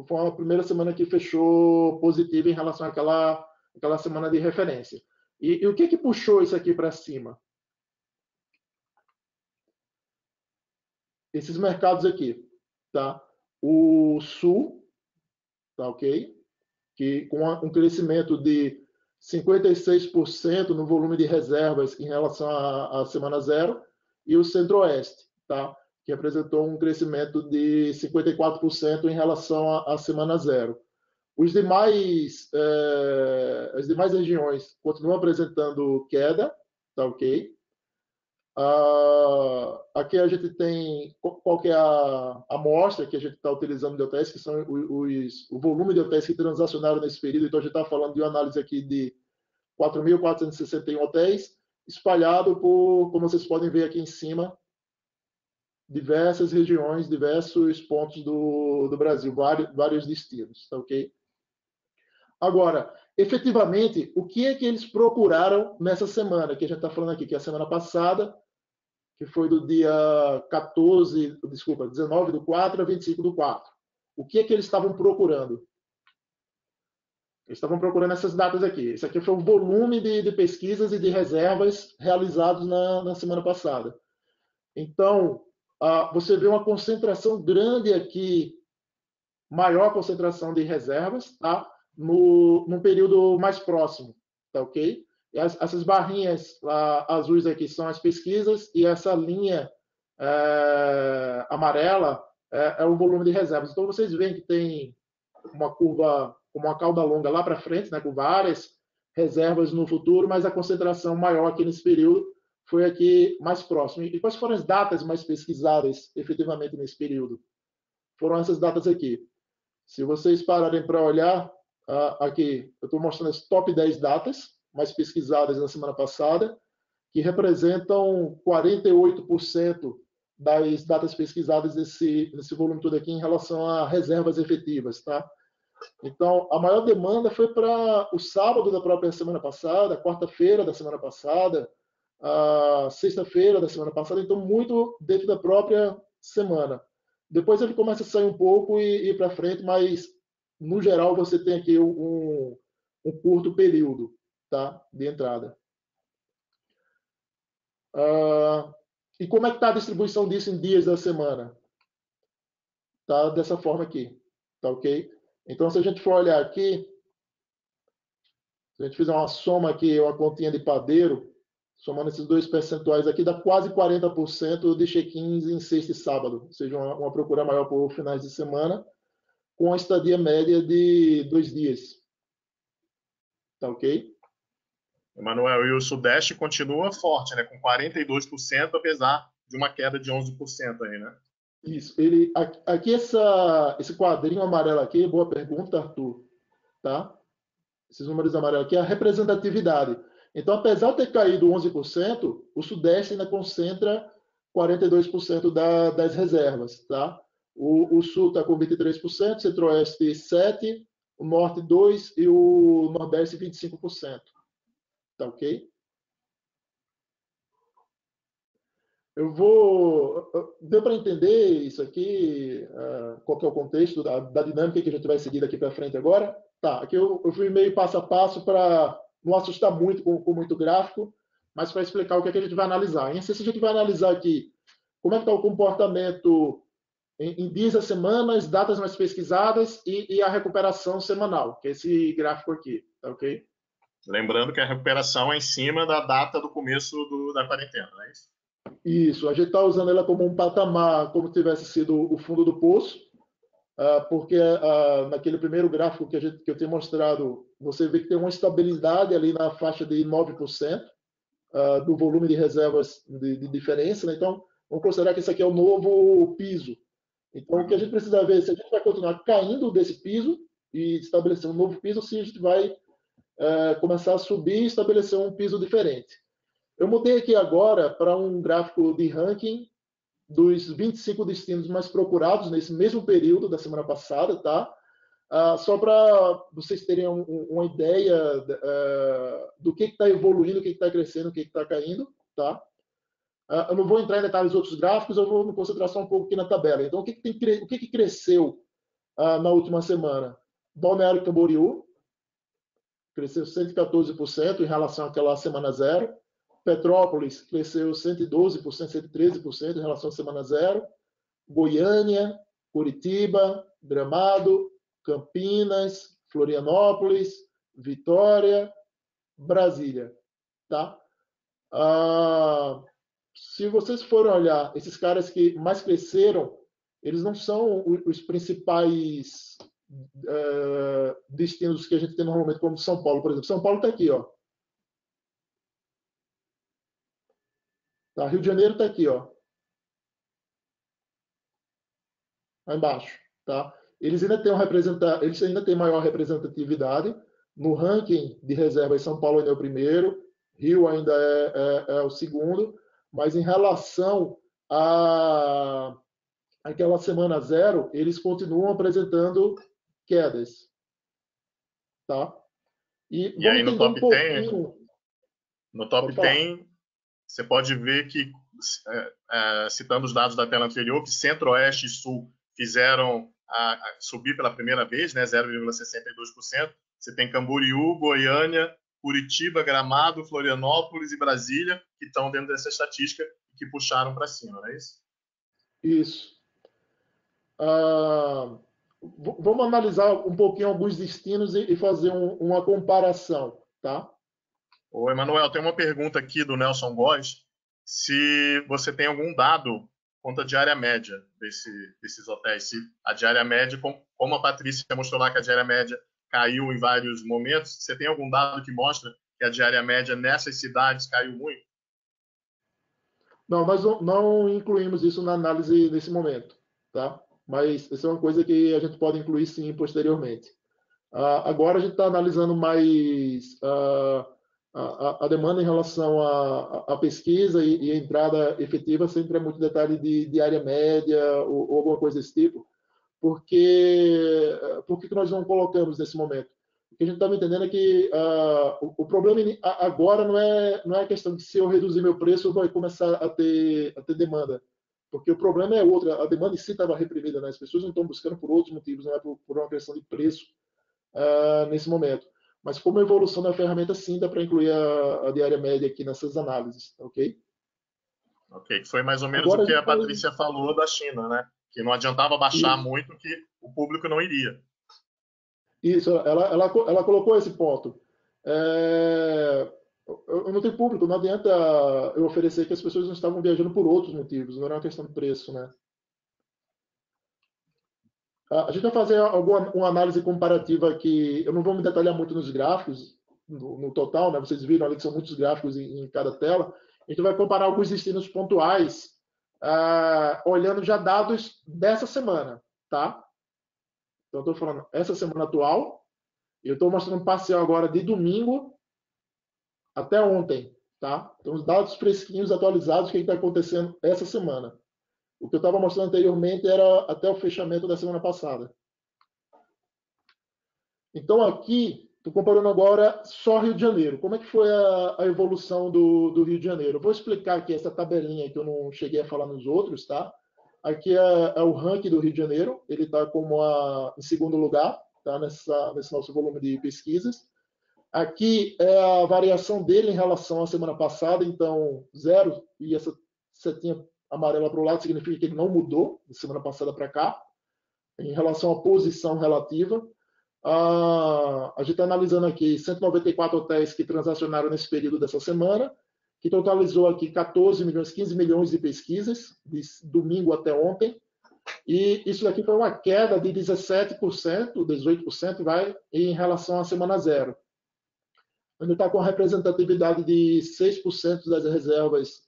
Foi a primeira semana que fechou positiva em relação àquela semana de referência. E o que puxou isso aqui para cima? Esses mercados aqui, tá? O Sul, tá ok? Que com um crescimento de 56% no volume de reservas em relação à semana zero, e o Centro-Oeste, tá? Que apresentou um crescimento de 54% em relação à semana zero. As demais regiões continuam apresentando queda, tá ok? Aqui a gente tem qual que é a amostra que a gente está utilizando de hotéis, que são o volume de hotéis que transacionaram nesse período. Então, a gente está falando de uma análise aqui de 4.461 hotéis, espalhado por, como vocês podem ver aqui em cima, diversas regiões, diversos pontos do Brasil, vários destinos, tá ok? Agora, efetivamente, o que é que eles procuraram nessa semana, que a gente está falando aqui, que é a semana passada, que foi do dia 19/4 a 25/4. O que é que eles estavam procurando? Eles estavam procurando essas datas aqui. Esse aqui foi o volume de pesquisas e de reservas realizados na semana passada. Então, você vê uma concentração grande aqui, maior concentração de reservas, tá? No período mais próximo, tá ok? Essas barrinhas azuis aqui são as pesquisas e essa linha amarela é o volume de reservas. Então, vocês veem que tem uma curva, uma cauda longa lá para frente, né, com várias reservas no futuro, mas a concentração maior aqui nesse período foi aqui mais próximo. E quais foram as datas mais pesquisadas efetivamente nesse período? Foram essas datas aqui. Se vocês pararem para olhar, aqui eu estou mostrando as top 10 datas mais pesquisadas na semana passada, que representam 48% das datas pesquisadas nesse volume todo aqui em relação a reservas efetivas, tá? Então, a maior demanda foi para o sábado da própria semana passada, quarta-feira da semana passada, a sexta-feira da semana passada, então muito dentro da própria semana. Depois ele começa a sair um pouco e ir para frente, mas no geral você tem aqui um curto período, tá, de entrada. E como é que está a distribuição disso em dias da semana? Tá dessa forma aqui, tá ok? Então, se a gente for olhar aqui, se a gente fizer uma soma aqui, uma continha de padeiro, somando esses dois percentuais aqui, dá quase 40% de check-ins em sexta e sábado, ou seja, uma procura maior por finais de semana, com a estadia média de 2 dias. Tá ok? Emanuel, e o Sudeste continua forte, né? Com 42%, apesar de uma queda de 11% aí, né? Isso. Aqui esse quadrinho amarelo aqui, boa pergunta, Arthur. Tá? Esses números amarelos aqui é a representatividade. Então, apesar de ter caído 11%, o Sudeste ainda concentra 42% das reservas. Tá? O Sul está com 23%, Centro-Oeste 7%, o Norte 2% e o Nordeste 25%. Tá ok? Deu para entender isso aqui? Qual que é o contexto da dinâmica que a gente vai seguir daqui para frente agora? Tá, aqui eu fui meio passo a passo para não assustar muito com muito gráfico, mas para explicar o que é que a gente vai analisar. Em essência, a gente vai analisar aqui como é que está o comportamento em dias a semanas, datas mais pesquisadas e a recuperação semanal, que é esse gráfico aqui, tá ok? Lembrando que a recuperação é em cima da data do começo da quarentena, não é isso? Isso, a gente está usando ela como um patamar, como se tivesse sido o fundo do poço, porque naquele primeiro gráfico que eu tenho mostrado, você vê que tem uma estabilidade ali na faixa de 9% do volume de reservas de diferença, né? Então, vamos considerar que esse aqui é o novo piso. Então, o que a gente precisa ver é se a gente vai continuar caindo desse piso e estabelecer um novo piso, ou se a gente vai começar a subir e estabelecer um piso diferente. Eu mudei aqui agora para um gráfico de ranking dos 25 destinos mais procurados nesse mesmo período da semana passada, tá? Só para vocês terem uma ideia do que está evoluindo, o que está crescendo, o que está caindo, tá? Eu não vou entrar em detalhes dos outros gráficos, eu vou me concentrar só um pouco aqui na tabela. Então, o que cresceu na última semana? Balneário Camboriú cresceu 114% em relação àquela semana zero. Petrópolis cresceu 112%, 113% em relação à semana zero. Goiânia, Curitiba, Gramado, Campinas, Florianópolis, Vitória, Brasília, tá? Se vocês forem olhar, esses caras que mais cresceram, eles não são os principais destinos que a gente tem normalmente, como São Paulo, por exemplo. São Paulo está aqui, ó. Tá? Rio de Janeiro está aqui, ó. Lá embaixo, tá? Eles ainda têm maior representatividade. No ranking de reservas, São Paulo ainda é o primeiro, Rio ainda é o segundo, mas em relação àquela semana zero, eles continuam apresentando quedas, tá? E aí no top 10, no top 10, você pode ver que, citando os dados da tela anterior, que Centro-Oeste e Sul fizeram subir pela primeira vez, né, 0,62%. Você tem Camboriú, Goiânia, Curitiba, Gramado, Florianópolis e Brasília, que estão dentro dessa estatística e que puxaram para cima, não é isso? Isso. Vamos analisar um pouquinho alguns destinos e fazer uma comparação, tá? Ô, Emanuel, tem uma pergunta aqui do Nelson Góes, se você tem algum dado quanto à diária média desses hotéis, se a diária média, como a Patrícia mostrou lá que a diária média caiu em vários momentos, você tem algum dado que mostra que a diária média nessas cidades caiu muito? Não, nós não incluímos isso na análise nesse momento, tá? Mas isso é uma coisa que a gente pode incluir sim posteriormente. Agora a gente está analisando mais a demanda em relação à pesquisa e a entrada efetiva, sempre é muito detalhe de área média ou alguma coisa desse tipo. Por que nós não colocamos nesse momento? O que a gente está entendendo é que o problema agora não é a questão de se eu reduzir meu preço, eu vou começar a ter demanda. Porque o problema é outro, a demanda em si estava reprimida, né? As pessoas não estão buscando por outros motivos, não é por uma questão de preço nesse momento. Mas como evolução da ferramenta, sim, dá para incluir a diária média aqui nessas análises, ok? Ok, que foi mais ou menos Agora o que a Patrícia falou da China, né? Que não adiantava baixar muito, que o público não iria. Isso, ela colocou esse ponto. Eu não tenho público, não adianta eu oferecer que as pessoas não estavam viajando por outros motivos, não era uma questão de preço, né? A gente vai fazer uma análise comparativa aqui, eu não vou me detalhar muito nos gráficos, no total, né? Vocês viram ali que são muitos gráficos em cada tela. A gente vai comparar alguns destinos pontuais, olhando já dados dessa semana, tá? Então, estou falando essa semana atual, eu estou mostrando um parcial agora de domingo até ontem, tá? Então, os dados fresquinhos, atualizados, o que está acontecendo essa semana. O que eu estava mostrando anteriormente era até o fechamento da semana passada. Então, aqui, estou comparando agora só Rio de Janeiro. Como é que foi a evolução do Rio de Janeiro? Eu vou explicar aqui essa tabelinha que eu não cheguei a falar nos outros, tá? Aqui é o ranking do Rio de Janeiro. Ele está como em segundo lugar, tá? Nesse nosso volume de pesquisas. Aqui é a variação dele em relação à semana passada, então 0, e essa setinha amarela para o lado significa que ele não mudou de semana passada para cá. Em relação à posição relativa, a gente está analisando aqui 194 hotéis que transacionaram nesse período dessa semana, que totalizou aqui 14 milhões, 15 milhões de pesquisas, de domingo até ontem. E isso daqui foi uma queda de 17%, 18% vai em relação à semana zero. Onde está com a representatividade de 6% das reservas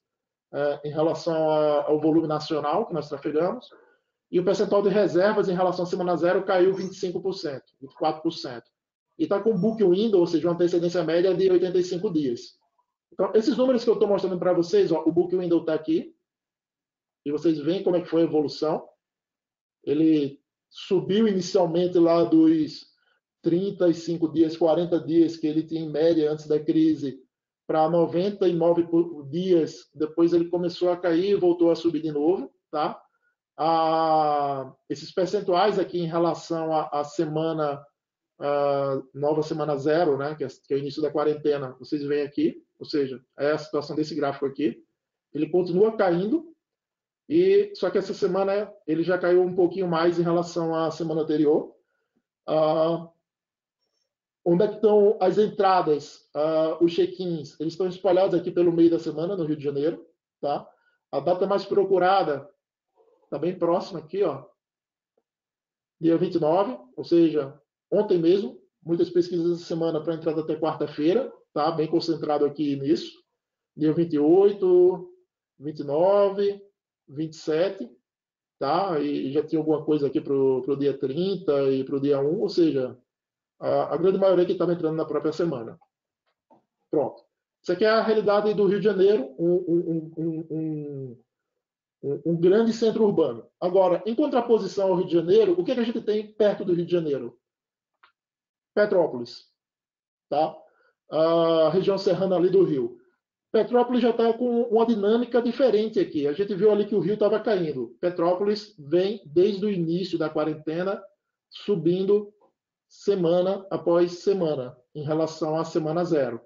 em relação ao volume nacional que nós trafegamos. E o percentual de reservas em relação à semana zero caiu 25%, 24%. E está com Booking Window, ou seja, uma antecedência média de 85 dias. Então, esses números que eu estou mostrando para vocês, ó, o Booking Window está aqui. E vocês veem como é que foi a evolução. Ele subiu inicialmente lá dos 35 dias, 40 dias que ele tinha em média antes da crise para 99 dias. Depois ele começou a cair e voltou a subir de novo, tá? Esses percentuais aqui em relação à semana nova semana zero, né, que é o início da quarentena, vocês veem aqui, ou seja, é a situação desse gráfico aqui. Ele continua caindo, só que essa semana ele já caiu um pouquinho mais em relação à semana anterior. Onde é que estão as entradas, os check-ins? Eles estão espalhados aqui pelo meio da semana, no Rio de Janeiro. Tá? A data mais procurada está bem próxima aqui, ó, dia 29, ou seja, ontem mesmo. Muitas pesquisas essa semana para entrada até quarta-feira, tá? Bem concentrado aqui nisso. Dia 28, 29, 27, tá? E já tinha alguma coisa aqui para o dia 30 e para o dia 1, ou seja, a grande maioria que estava entrando na própria semana. Pronto. Isso aqui é a realidade do Rio de Janeiro, um grande centro urbano. Agora, em contraposição ao Rio de Janeiro, o que a gente tem perto do Rio de Janeiro? Petrópolis, tá? A região serrana ali do Rio. Petrópolis já está com uma dinâmica diferente aqui. A gente viu ali que o Rio estava caindo. Petrópolis vem, desde o início da quarentena, subindo semana após semana, em relação à semana zero.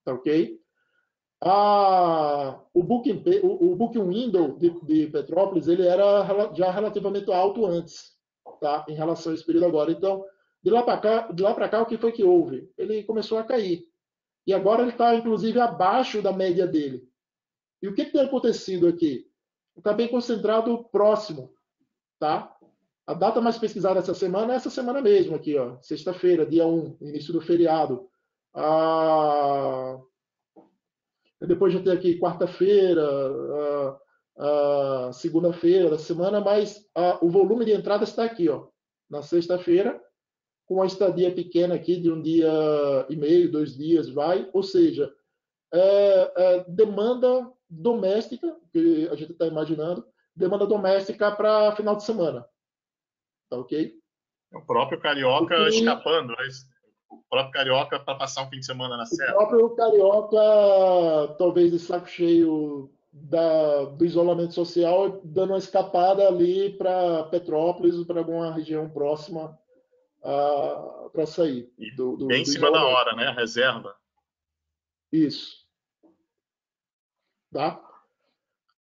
Tá ok? O Booking Window de Petrópolis, ele era já relativamente alto antes, tá? Em relação a esse período agora. Então, de lá para cá, o que foi que houve? Ele começou a cair. E agora ele está, inclusive, abaixo da média dele. E o que tem acontecido aqui? Está bem concentrado próximo, tá? A data mais pesquisada essa semana é essa semana mesmo, aqui, ó, sexta-feira, dia 1, início do feriado. Depois já tem aqui quarta-feira, segunda-feira da semana, mas o volume de entrada está aqui, ó, na sexta-feira, com uma estadia pequena aqui de um dia e meio, 2 dias, vai, ou seja, demanda doméstica, que a gente está imaginando, demanda doméstica para final de semana. Tá ok? O próprio carioca escapando, é isso? O próprio carioca para passar um fim de semana na serra. O próprio carioca, talvez de saco cheio do isolamento social, dando uma escapada ali para Petrópolis ou para alguma região próxima para sair. Bem em cima da hora, né? A reserva. Isso. Tá?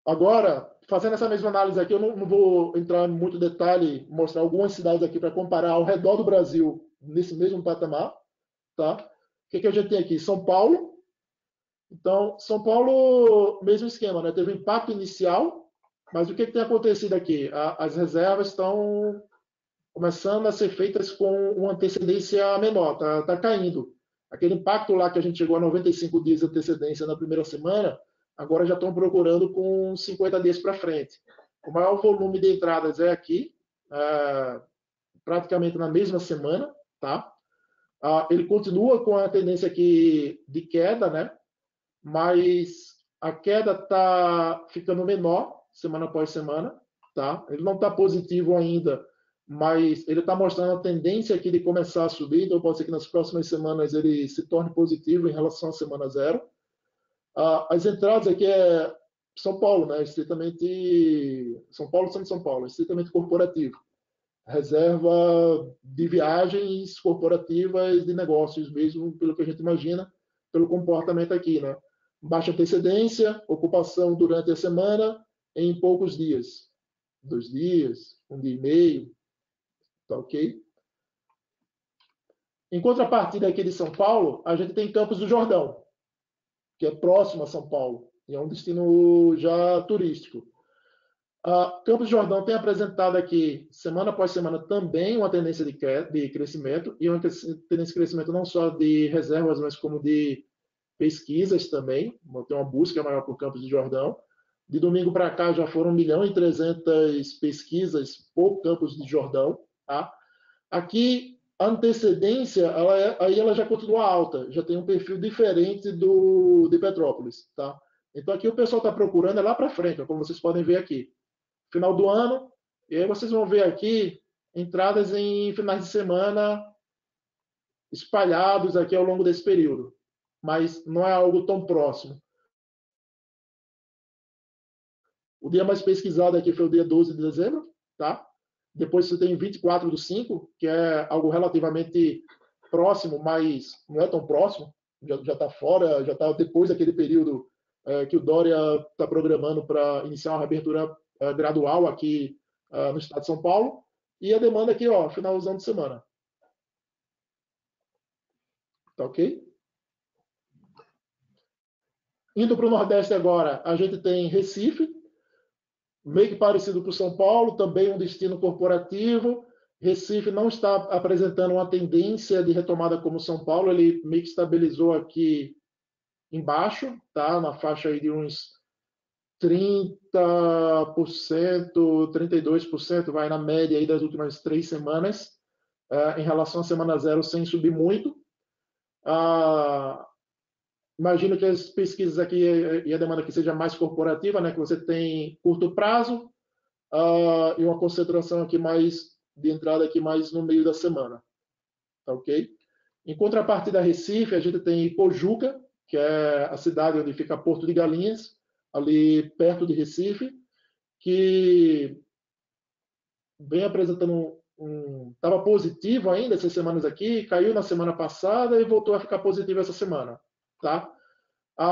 Agora, fazendo essa mesma análise aqui, eu não vou entrar em muito detalhe, mostrar algumas cidades aqui para comparar ao redor do Brasil nesse mesmo patamar. Tá? O que a gente tem aqui? São Paulo. Então, São Paulo, mesmo esquema, né? Teve um impacto inicial, mas o que tem acontecido aqui? As reservas estão começando a ser feitas com uma antecedência menor, tá caindo. Aquele impacto lá que a gente chegou a 95 dias de antecedência na primeira semana, agora já estão procurando com 50 dias para frente. O maior volume de entradas é aqui, praticamente na mesma semana, tá? Ele continua com a tendência aqui de queda, né? Mas a queda está ficando menor semana após semana, tá? Ele não está positivo ainda, mas ele está mostrando a tendência aqui de começar a subir, então pode ser que nas próximas semanas ele se torne positivo em relação à semana zero. As entradas aqui é São Paulo, né? Estritamente São Paulo, São Paulo, estritamente corporativo. Reserva de viagens corporativas, de negócios mesmo, pelo que a gente imagina, pelo comportamento aqui, né? baixa antecedência, ocupação durante a semana em poucos dias. 2 dias, 1 dia e meio, tá ok? Em contrapartida aqui de São Paulo, a gente tem Campos do Jordão, que é próximo a São Paulo, e é um destino já turístico. Campos do Jordão tem apresentado aqui, semana após semana, também uma tendência de crescimento, e uma tendência de crescimento não só de reservas, mas como de pesquisas também. Tem uma busca maior por Campos do Jordão. De domingo para cá já foram 1.300.000 pesquisas por Campos do Jordão. Tá? Aqui, a antecedência, ela já continua alta, já tem um perfil diferente de Petrópolis. Tá? Então, aqui o pessoal está procurando lá para frente, como vocês podem ver aqui. Final do ano, e aí vocês vão ver aqui entradas em finais de semana espalhados aqui ao longo desse período, mas não é algo tão próximo. O dia mais pesquisado aqui foi o dia 12 de dezembro, tá? Depois você tem 24/5, que é algo relativamente próximo, mas não é tão próximo, já está fora, já está depois daquele período que o Dória está programando para iniciar uma reabertura gradual aqui no estado de São Paulo, e a demanda aqui, ó, finalzão de semana. Tá ok? Indo para o Nordeste agora, a gente tem Recife, meio que parecido com São Paulo, também um destino corporativo. Recife não está apresentando uma tendência de retomada como São Paulo, ele meio que estabilizou aqui embaixo, tá? Na faixa aí de uns 30%, 32%, vai na média aí das últimas 3 semanas, em relação à semana zero, sem subir muito. Imagino que as pesquisas aqui e a demanda aqui seja mais corporativa, né? Que você tem curto prazo e uma concentração aqui mais de entrada aqui mais no meio da semana, tá ok? Em contrapartida a Recife, a gente tem Pojuca, que é a cidade onde fica Porto de Galinhas, ali perto de Recife, que vem apresentando estava positivo ainda essas semanas aqui, caiu na semana passada e voltou a ficar positivo essa semana, tá?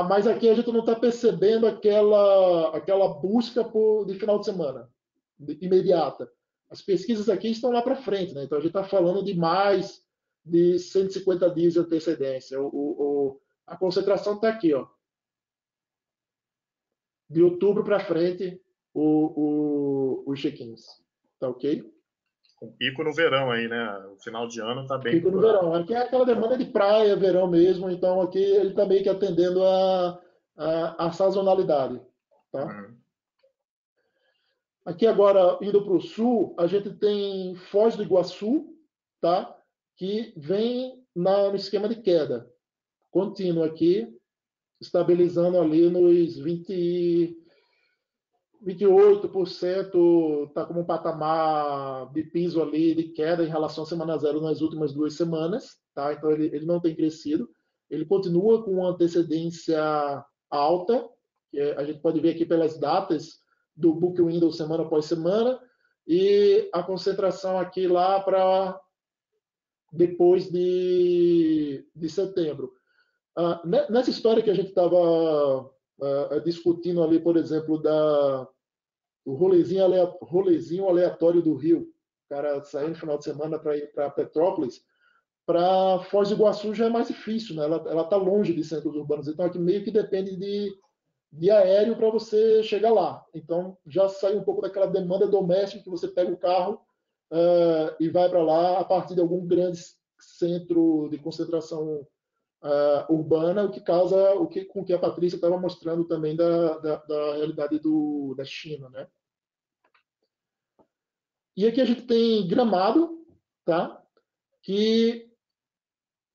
Mas aqui a gente não está percebendo aquela busca de final de semana, imediata. As pesquisas aqui estão lá para frente, né? Então a gente está falando de mais de 150 dias de antecedência. A concentração está aqui, ó. De outubro para frente, os check-ins. Tá ok? Com pico no verão aí, né? O final de ano tá bem. Pico no verão. Aqui é aquela demanda de praia, verão mesmo. Então aqui ele está meio que atendendo a sazonalidade. Tá? Uhum. Aqui agora, indo para o sul, a gente tem Foz do Iguaçu, tá? Que vem no esquema de queda contínuo aqui, estabilizando ali nos 28%, está como um patamar de piso ali, de queda em relação à semana zero nas últimas 2 semanas. Tá? Então, ele não tem crescido. Ele continua com uma antecedência alta, que a gente pode ver aqui pelas datas do Book Window semana após semana, e a concentração aqui lá para depois de setembro. Nessa história que a gente estava discutindo ali, por exemplo, o rolezinho aleatório do Rio, o cara sair no final de semana para ir para Petrópolis, para Foz do Iguaçu já é mais difícil, né? Ela está longe de centros urbanos, então aqui meio que depende de aéreo para você chegar lá. Então já sai um pouco daquela demanda doméstica que você pega o carro e vai para lá a partir de algum grande centro de concentração urbana, o que causa com que a Patrícia estava mostrando também da realidade da China, né? E aqui a gente tem Gramado, tá? Que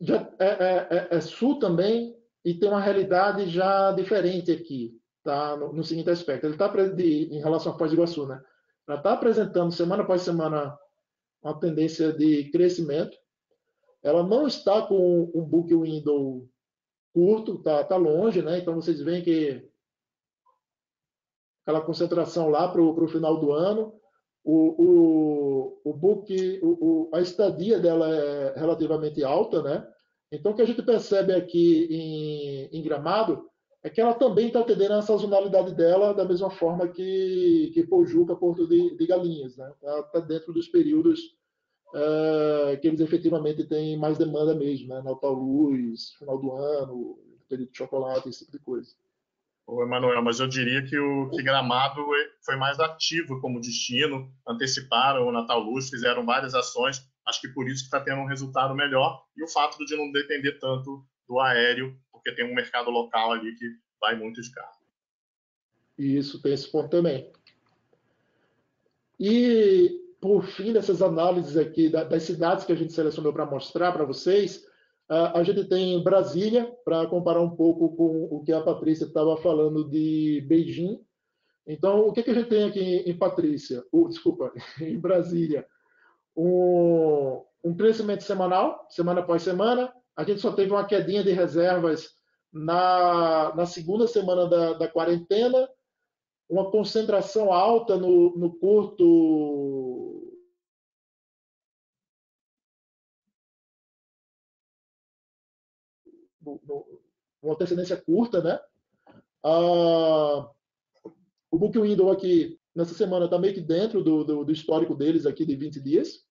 já é sul também e tem uma realidade já diferente aqui, tá? No seguinte aspecto, ele está em relação a Foz do Iguaçu, né? Ela está apresentando semana após semana uma tendência de crescimento. Ela não está com um book window curto, tá longe, né? Então vocês veem que aquela concentração lá para o final do ano, a estadia dela é relativamente alta, né? Então o que a gente percebe aqui em Gramado é que ela também está atendendo a sazonalidade dela da mesma forma que Pojuca, Porto de Galinhas, né? Tá dentro dos períodos que eles efetivamente têm mais demanda mesmo, né? Natal Luz, final do ano, período de chocolate, esse tipo de coisa. Ô, Emanuel, mas eu diria que Gramado foi mais ativo como destino, anteciparam o Natal Luz, fizeram várias ações, acho que por isso que está tendo um resultado melhor, e o fato de não depender tanto do aéreo, porque tem um mercado local ali que vai muito de carro. E isso tem esse ponto também. E, por fim, dessas análises aqui das cidades que a gente selecionou para mostrar para vocês, a gente tem Brasília, para comparar um pouco com o que a Patrícia estava falando de Beijing. Então, o que a gente tem aqui em Patrícia? Desculpa, em Brasília? Um crescimento semanal, semana após semana. A gente só teve uma quedinha de reservas na segunda semana da quarentena, uma concentração alta no curto. Uma antecedência curta, né? O book window aqui, nessa semana, está meio que dentro do histórico deles aqui de 20 dias.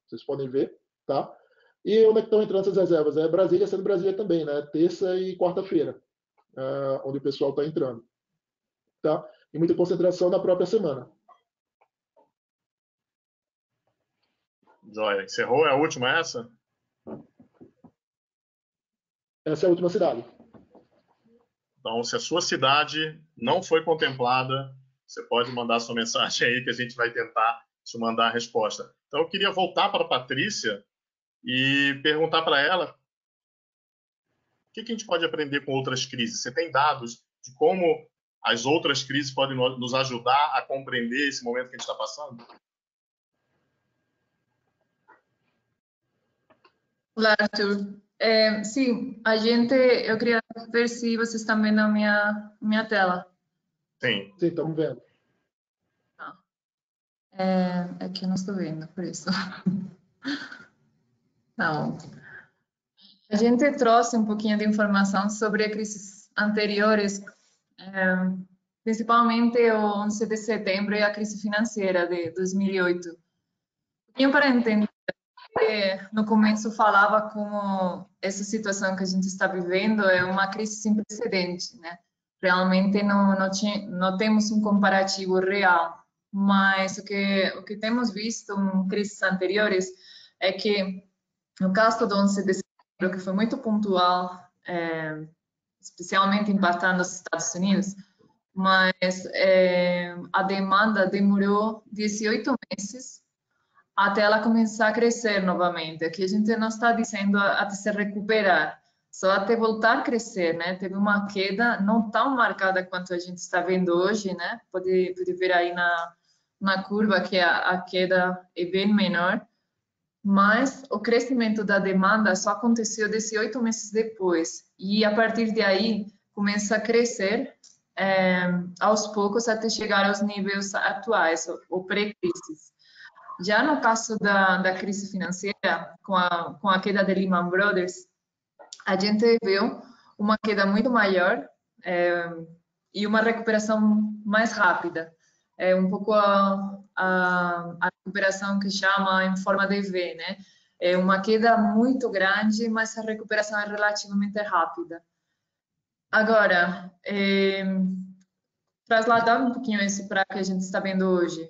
Vocês podem ver, tá? E onde é que estão entrando essas reservas? É Brasília sendo Brasília também, né? Terça e quarta-feira, onde o pessoal está entrando. Tá? E muita concentração na própria semana. Joia. Encerrou? É a última essa? Essa é a última cidade. Então, se a sua cidade não foi contemplada, você pode mandar sua mensagem aí que a gente vai tentar te mandar a resposta. Então, eu queria voltar para a Patrícia e perguntar para ela o que a gente pode aprender com outras crises. Você tem dados de como as outras crises podem nos ajudar a compreender esse momento que a gente está passando? Olá, Arthur. Sim, eu queria ver se vocês estão vendo a minha tela. Sim. Sim, estamos vendo. É que eu não estou vendo, por isso. Não. A gente trouxe um pouquinho de informação sobre as crises anteriores, principalmente o 11 de setembro e a crise financeira de 2008. Para entender, no começo falava como essa situação que a gente está vivendo é uma crise sem precedente, né? Realmente não temos um comparativo real, mas o que temos visto em crises anteriores é que, no caso do 11 de setembro, que foi muito pontual, especialmente impactando os Estados Unidos, mas a demanda demorou 18 meses até ela começar a crescer novamente. Aqui a gente não está dizendo até se recuperar, só até voltar a crescer, né? Teve uma queda não tão marcada quanto a gente está vendo hoje, né? Pode ver aí na curva que a queda é bem menor, mas o crescimento da demanda só aconteceu 18 meses depois, e a partir de aí começa a crescer aos poucos até chegar aos níveis atuais, ou pré-crise. Já no caso da crise financeira, com a queda de Lehman Brothers, a gente viu uma queda muito maior e uma recuperação mais rápida. É um pouco a recuperação que chama em forma de V, né? É uma queda muito grande, mas a recuperação é relativamente rápida. Agora, trasladando um pouquinho isso para o que a gente está vendo hoje,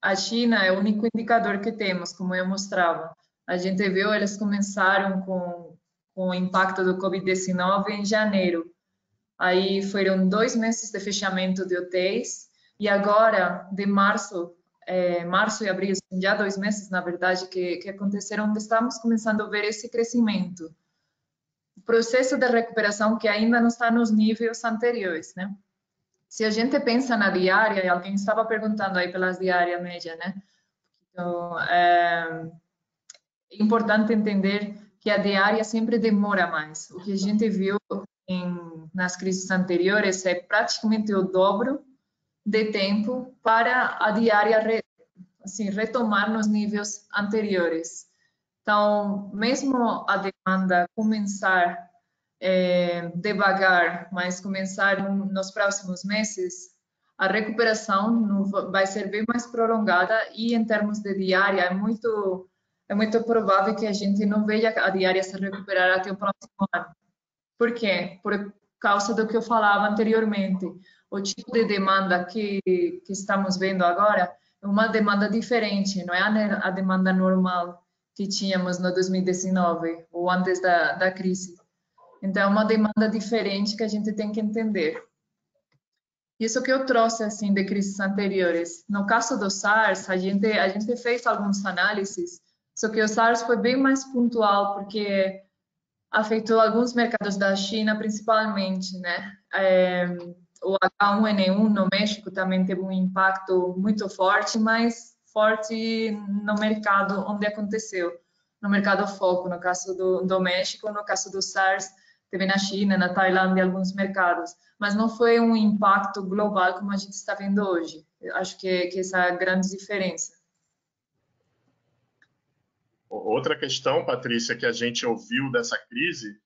a China é o único indicador que temos, como eu mostrava. A gente viu, eles começaram com o impacto do Covid-19 em janeiro. Aí foram 2 meses de fechamento de hotéis, e agora, de março e abril, já 2 meses, na verdade, que aconteceram, onde estamos começando a ver esse crescimento. O processo de recuperação que ainda não está nos níveis anteriores, né? Se a gente pensa na diária, alguém estava perguntando aí pelas diárias média, né? Então, é importante entender que a diária sempre demora mais. O que a gente viu nas crises anteriores é praticamente o dobro de tempo para a diária retomar nos níveis anteriores. Então, mesmo a demanda começar devagar, mas começar nos próximos meses, a recuperação vai ser bem mais prolongada e em termos de diária é muito provável que a gente não veja a diária se recuperar até o próximo ano. Por quê? Por causa do que eu falava anteriormente. O tipo de demanda que estamos vendo agora é uma demanda diferente, não é a demanda normal que tínhamos no 2019 ou antes da crise. Então, é uma demanda diferente que a gente tem que entender. Isso que eu trouxe assim de crises anteriores. No caso do SARS, a gente fez algumas análises, só que o SARS foi bem mais pontual porque afetou alguns mercados da China, principalmente, né? O H1N1 no México também teve um impacto muito forte, mas forte no mercado onde aconteceu, no mercado foco, no caso do México, no caso do SARS, teve na China, na Tailândia, alguns mercados, mas não foi um impacto global como a gente está vendo hoje. Eu acho que essa é a grande diferença. Outra questão, Patrícia, que a gente ouviu dessa crise,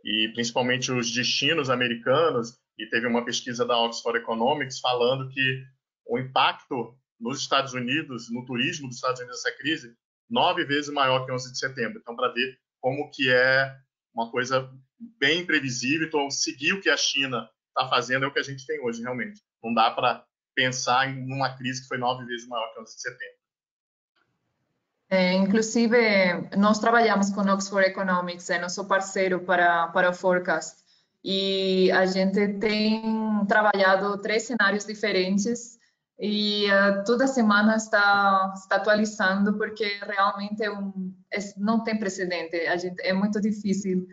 e principalmente os destinos americanos, e teve uma pesquisa da Oxford Economics falando que o impacto nos Estados Unidos, no turismo dos Estados Unidos dessa crise, 9 vezes maior que 11 de setembro. Então, para ver como que é uma coisa bem imprevisível, então seguir o que a China está fazendo é o que a gente tem hoje, realmente. Não dá para pensar em uma crise que foi 9 vezes maior que 11 de setembro. Inclusive, nós trabalhamos com Oxford Economics, é nosso parceiro para o Forecast, e a gente tem trabalhado 3 cenários diferentes e toda semana está atualizando, porque realmente não tem precedente, é muito difícil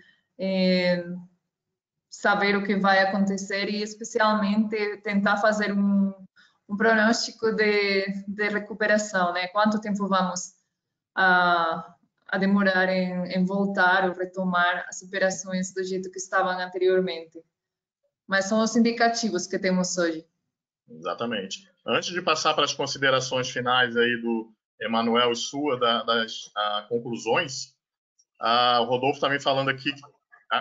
saber o que vai acontecer e especialmente tentar fazer um prognóstico de recuperação, né? Quanto tempo vamos a demorar em voltar ou retomar as operações do jeito que estavam anteriormente. Mas são os indicativos que temos hoje. Exatamente. Antes de passar para as considerações finais aí do Emanuel e sua das conclusões, o Rodolfo também falando aqui,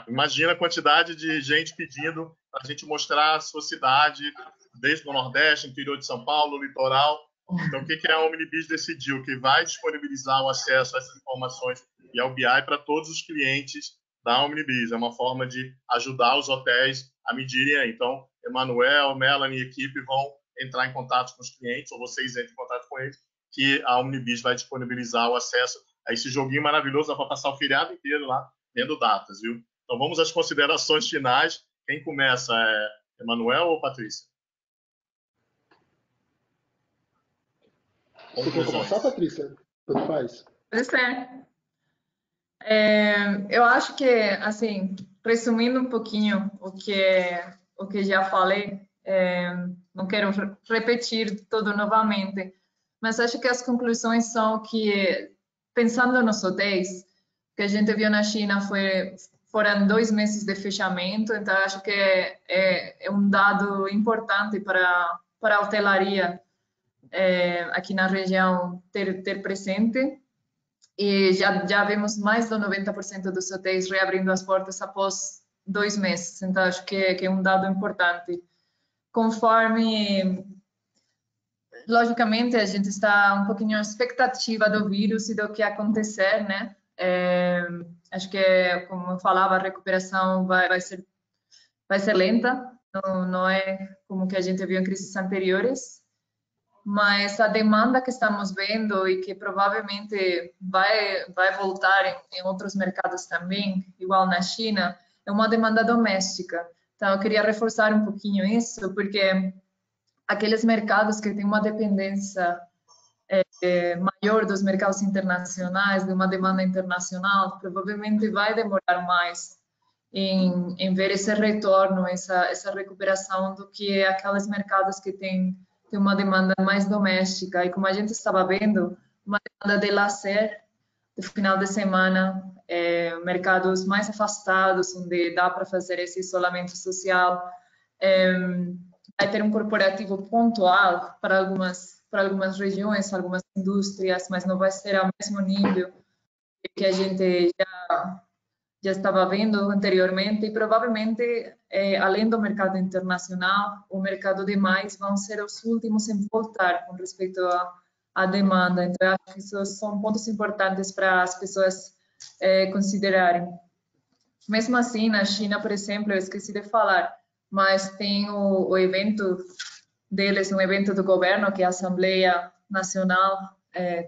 imagina a quantidade de gente pedindo para a gente mostrar a sua cidade, desde o Nordeste, interior de São Paulo, litoral. Então, o que a Omnibis decidiu? Que vai disponibilizar o acesso a essas informações e ao BI para todos os clientes da Omnibis. É uma forma de ajudar os hotéis a medirem aí. Então, Emanuel, Melanie e equipe vão entrar em contato com os clientes, ou vocês entrem em contato com eles, que a Omnibis vai disponibilizar o acesso a esse joguinho maravilhoso. Dá para passar o feriado inteiro lá, vendo datas, viu? Então, vamos às considerações finais. Quem começa? Emanuel ou Patrícia? Você quer começar, Patrícia? Tanto faz. Pode ser. Eu acho que, assim, resumindo um pouquinho o que já falei, não quero repetir tudo novamente, mas acho que as conclusões são que, pensando nos hotéis, o que a gente viu na China foram 2 meses de fechamento, então acho que é um dado importante para a hotelaria aqui na região ter presente. E já vemos mais de 90% dos hotéis reabrindo as portas após 2 meses. Então, acho que é um dado importante. Conforme, logicamente, a gente está um pouquinho à expectativa do vírus e do que acontecer, né? Acho que, como eu falava, a recuperação vai ser lenta. Não é como que a gente viu em crises anteriores. Mas a demanda que estamos vendo e que provavelmente vai voltar em outros mercados também, igual na China, é uma demanda doméstica. Então, eu queria reforçar um pouquinho isso, porque aqueles mercados que têm uma dependência maior dos mercados internacionais, de uma demanda internacional, provavelmente vai demorar mais em ver esse retorno, essa recuperação do que aqueles mercados que têm uma demanda mais doméstica. E como a gente estava vendo, uma demanda de lazer, de final de semana, mercados mais afastados, onde dá para fazer esse isolamento social. Vai ter um corporativo pontual para algumas regiões, algumas indústrias, mas não vai ser ao mesmo nível que a gente já estava vendo anteriormente, e provavelmente, além do mercado internacional, o mercado de mais vão ser os últimos em voltar com respeito à demanda. Então, eu acho que esses são pontos importantes para as pessoas considerarem. Mesmo assim, na China, por exemplo, eu esqueci de falar, mas tem o evento deles, um evento do governo, que é a Assembleia Nacional,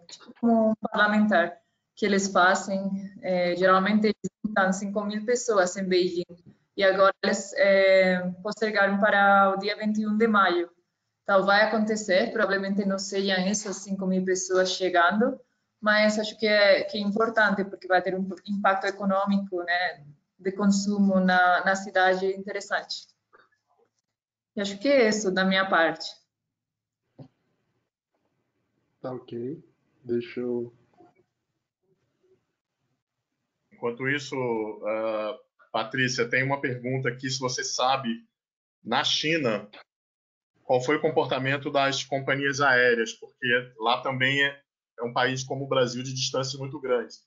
tipo como um parlamentar, que eles fazem, geralmente juntam 5.000 pessoas em Beijing, e agora eles postergaram para o dia 21 de maio. Então, vai acontecer, provavelmente não sejam essas 5.000 pessoas chegando, mas acho que é importante, porque vai ter um impacto econômico, né, de consumo na cidade interessante. E acho que é isso da minha parte. Tá ok. Deixa eu... Enquanto isso, Patrícia, tem uma pergunta aqui, se você sabe, na China, qual foi o comportamento das companhias aéreas? Porque lá também é um país como o Brasil de distâncias muito grandes.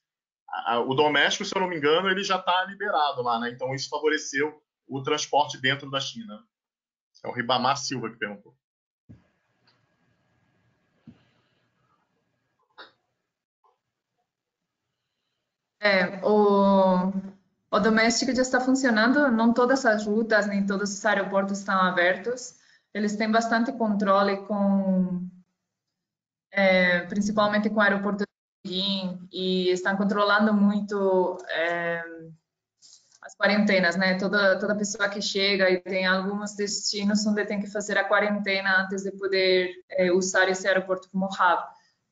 O doméstico, se eu não me engano, ele já está liberado lá, né? Então isso favoreceu o transporte dentro da China. É o Ribamar Silva que perguntou. O doméstico já está funcionando, não todas as rutas, nem todos os aeroportos estão abertos. Eles têm bastante controle principalmente com o aeroporto de Beijing, e estão controlando muito as quarentenas, né? Toda pessoa que chega, e tem alguns destinos onde tem que fazer a quarentena antes de poder usar esse aeroporto como hub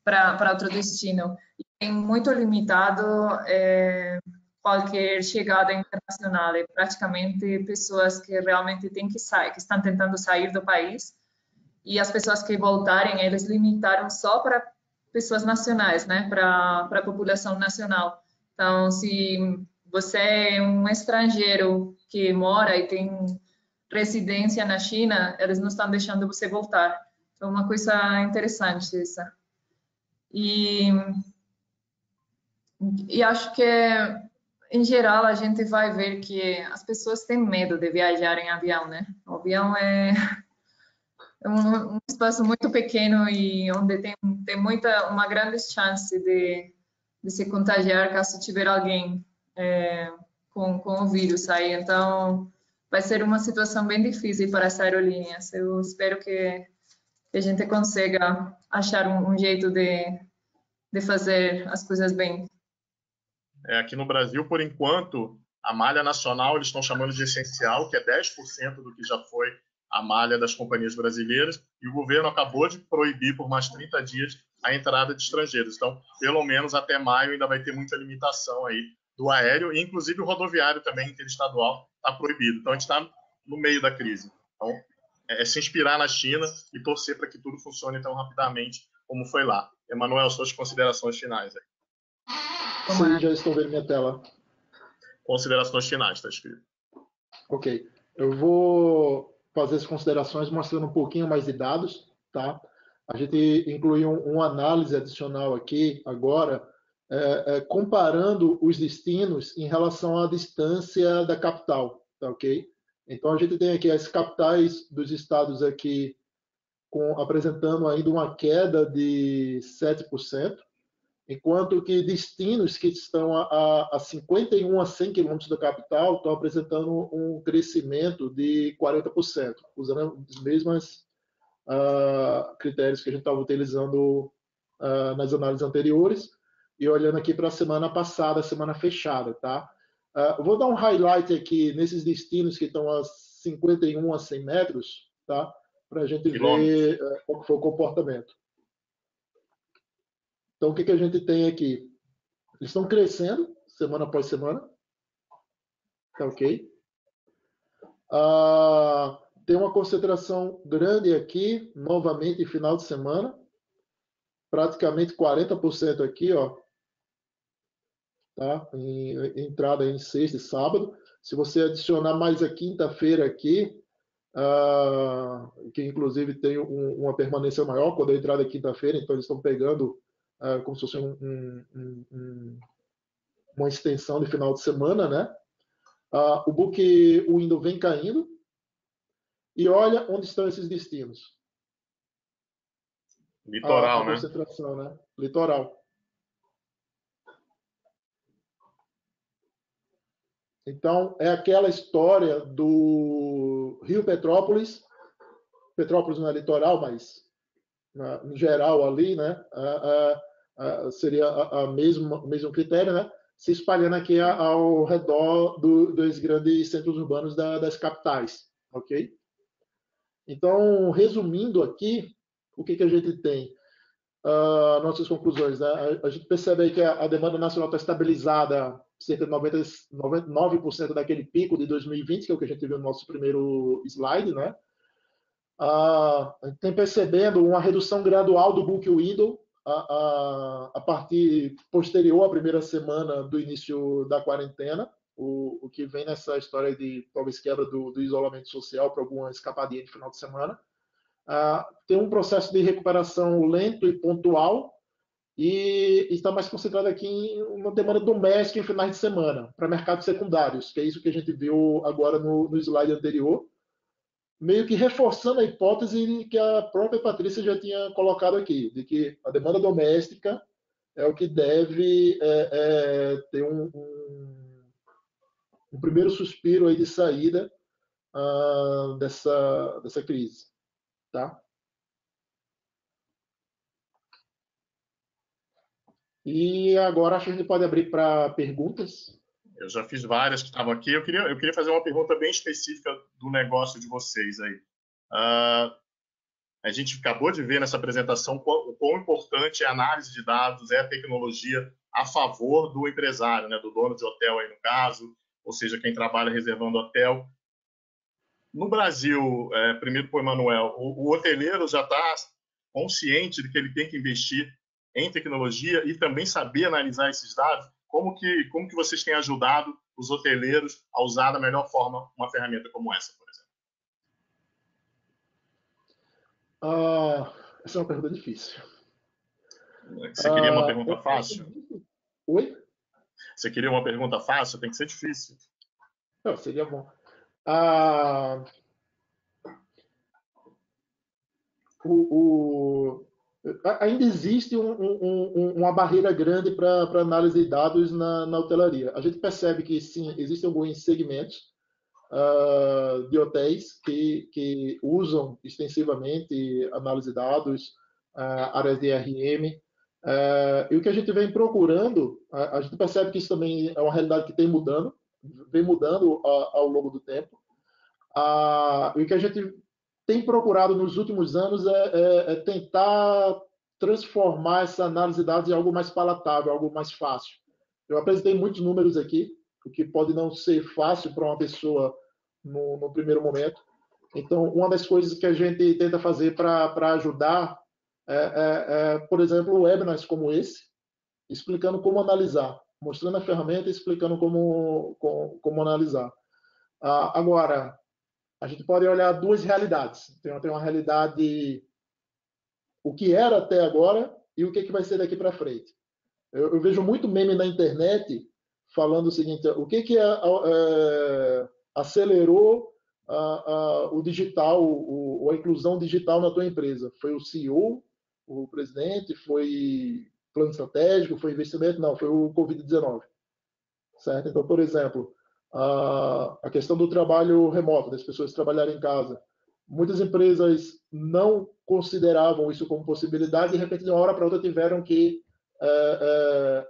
para outro destino. E tem muito limitado qualquer chegada internacional, é praticamente pessoas que realmente têm que sair, que estão tentando sair do país, e as pessoas que voltarem, eles limitaram só para pessoas nacionais, né, para a população nacional. Então, se você é um estrangeiro que mora e tem residência na China, eles não estão deixando você voltar. Então, uma coisa interessante essa. E acho que, em geral, a gente vai ver que as pessoas têm medo de viajar em avião, né? O avião é um espaço muito pequeno e onde tem uma grande chance de se contagiar caso tiver alguém com o vírus aí. Então, vai ser uma situação bem difícil para as aerolíneas. Eu espero que a gente consiga achar um jeito de fazer as coisas bem. Aqui no Brasil, por enquanto, a malha nacional eles estão chamando de essencial, que é 10% do que já foi a malha das companhias brasileiras, e o governo acabou de proibir por mais 30 dias a entrada de estrangeiros. Então, pelo menos até maio ainda vai ter muita limitação aí do aéreo, e inclusive o rodoviário também, interestadual, está proibido. Então, a gente está no meio da crise. Então, é se inspirar na China e torcer para que tudo funcione tão rapidamente como foi lá. Emanuel, suas considerações finais aí. Vocês já estão vendo minha tela? Considerações finais, está escrito. Ok. Eu vou fazer as considerações mostrando um pouquinho mais de dados, tá? A gente incluiu uma análise adicional aqui agora, comparando os destinos em relação à distância da capital, tá ok? Então, a gente tem aqui as capitais dos estados aqui apresentando ainda uma queda de 7%, enquanto que destinos que estão a 51 a 100 quilômetros da capital estão apresentando um crescimento de 40%, usando os mesmos critérios que a gente estava utilizando nas análises anteriores, e olhando aqui para a semana passada, a semana fechada, tá? Vou dar um highlight aqui nesses destinos que estão a 51 a 100 metros, tá? Para a gente ver qual foi o comportamento. Então, o que a gente tem aqui? Eles estão crescendo semana após semana. Tá ok? Tem uma concentração grande aqui, novamente, em final de semana. Praticamente 40% aqui, ó. Tá? Entrada em sexta e sábado. Se você adicionar mais a quinta-feira aqui, que inclusive tem uma permanência maior quando a entrada é quinta-feira, então eles estão pegando como se fosse uma extensão de final de semana, né? O book window vem caindo e olha onde estão esses destinos. Litoral, a né? concentração, né? Litoral. Então, é aquela história do Rio Petrópolis. Petrópolis não é litoral, mas no geral ali, né? Seria o mesmo critério, né? Se espalhando aqui ao redor dos grandes centros urbanos das capitais, ok? Então, resumindo aqui, o que a gente tem? Nossas conclusões, né? A gente percebe aí que a demanda nacional está estabilizada, cerca de 99% daquele pico de 2020, que é o que a gente viu no nosso primeiro slide, né? A gente tem percebendo uma redução gradual do book window a partir posterior à primeira semana do início da quarentena, o que vem nessa história de talvez quebra do isolamento social para alguma escapadinha de final de semana. Tem um processo de recuperação lento e pontual e está mais concentrado aqui em uma demanda doméstica em finais de semana para mercados secundários, que é isso que a gente viu agora no slide anterior, meio que reforçando a hipótese que a própria Patrícia já tinha colocado aqui, de que a demanda doméstica é o que deve ter um primeiro suspiro aí de saída dessa crise. Tá? E agora acho que a gente pode abrir para perguntas. Eu já fiz várias que estavam aqui. Eu queria fazer uma pergunta bem específica do negócio de vocês aí. A gente acabou de ver nessa apresentação o quão importante é a análise de dados, é a tecnologia a favor do empresário, né, do dono de hotel aí no caso, ou seja, quem trabalha reservando hotel. No Brasil, primeiro para o Emanuel, o hoteleiro já está consciente de que ele tem que investir em tecnologia e também saber analisar esses dados. Como que vocês têm ajudado os hoteleiros a usar da melhor forma uma ferramenta como essa, por exemplo? Essa é uma pergunta difícil. Você queria uma pergunta fácil? Oi? Você queria uma pergunta fácil? Tem que ser difícil. Não, seria bom. Ainda existe uma barreira grande para análise de dados na hotelaria. A gente percebe que, sim, existem alguns segmentos de hotéis que usam extensivamente análise de dados, áreas de RM. E o que a gente vem procurando, a gente percebe que isso também é uma realidade que vem mudando ao longo do tempo. E o que a gente tem procurado nos últimos anos é tentar transformar essa análise de dados em algo mais palatável, algo mais fácil. Eu apresentei muitos números aqui, o que pode não ser fácil para uma pessoa no primeiro momento. Então, uma das coisas que a gente tenta fazer para ajudar por exemplo, webinars como esse, explicando como analisar, mostrando a ferramenta e explicando como analisar. Agora, a gente pode olhar duas realidades. Tem uma realidade, o que era até agora e o que vai ser daqui para frente. Eu vejo muito meme na internet falando o seguinte: o que acelerou o digital, a inclusão digital na tua empresa? Foi o CEO, o presidente, foi plano estratégico, foi investimento? Não, foi o Covid-19. Certo? Então, por exemplo, a questão do trabalho remoto, das pessoas trabalharem em casa. Muitas empresas não consideravam isso como possibilidade e, de repente, de uma hora para outra, tiveram que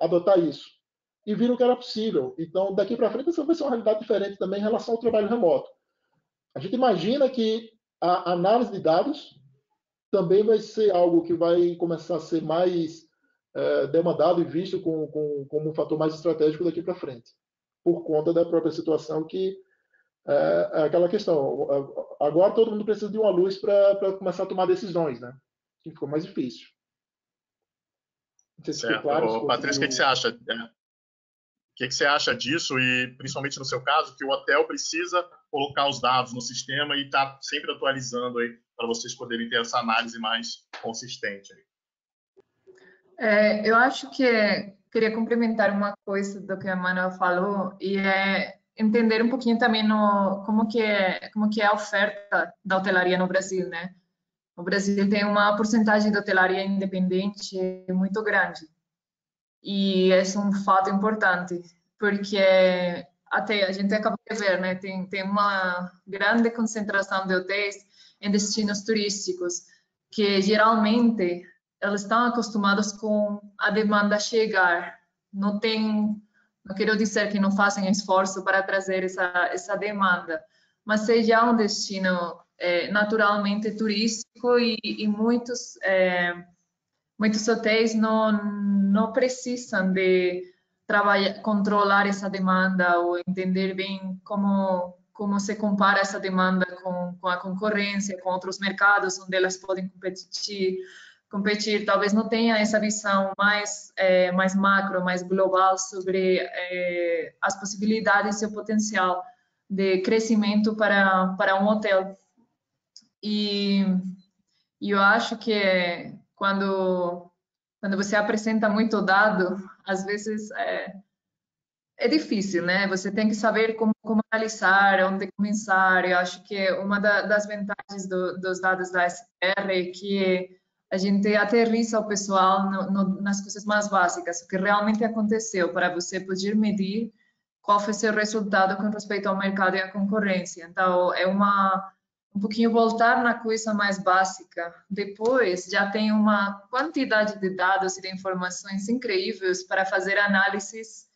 adotar isso. E viram que era possível. Então, daqui para frente, essa vai ser uma realidade diferente também em relação ao trabalho remoto. A gente imagina que a análise de dados também vai ser algo que vai começar a ser mais demandado e visto como um fator mais estratégico daqui para frente, por conta da própria situação que é aquela questão. Agora todo mundo precisa de uma luz para começar a tomar decisões, né? Que ficou mais difícil. Não sei se ficou claro. Patrícia, o que você acha? O que você acha disso e, principalmente no seu caso, que o hotel precisa colocar os dados no sistema e está sempre atualizando aí para vocês poderem ter essa análise mais consistente? Eu acho que queria complementar uma coisa do que a Manuel falou, e é entender um pouquinho também como que é a oferta da hotelaria no Brasil, né? O Brasil tem uma porcentagem de hotelaria independente muito grande. E esse é um fato importante, porque até a gente acaba de ver, né? Tem uma grande concentração de hotéis em destinos turísticos, que geralmente eles estão acostumados com a demanda chegar. Não quero dizer que não fazem esforço para trazer essa demanda, mas seja um destino naturalmente turístico e muitos hotéis não precisam de controlar essa demanda ou entender bem como se compara essa demanda com a concorrência, com outros mercados onde elas podem competir. Talvez não tenha essa visão mais macro, mais global sobre as possibilidades e o potencial de crescimento para um hotel. E eu acho que quando você apresenta muito dado, às vezes é difícil, né? Você tem que saber como analisar, onde começar. Eu acho que uma das vantagens dos dados da STR é que a gente aterriza o pessoal nas coisas mais básicas, o que realmente aconteceu, para você poder medir qual foi seu resultado com respeito ao mercado e à concorrência. Então, é um pouquinho voltar na coisa mais básica. Depois, já tem uma quantidade de dados e de informações incríveis para fazer análises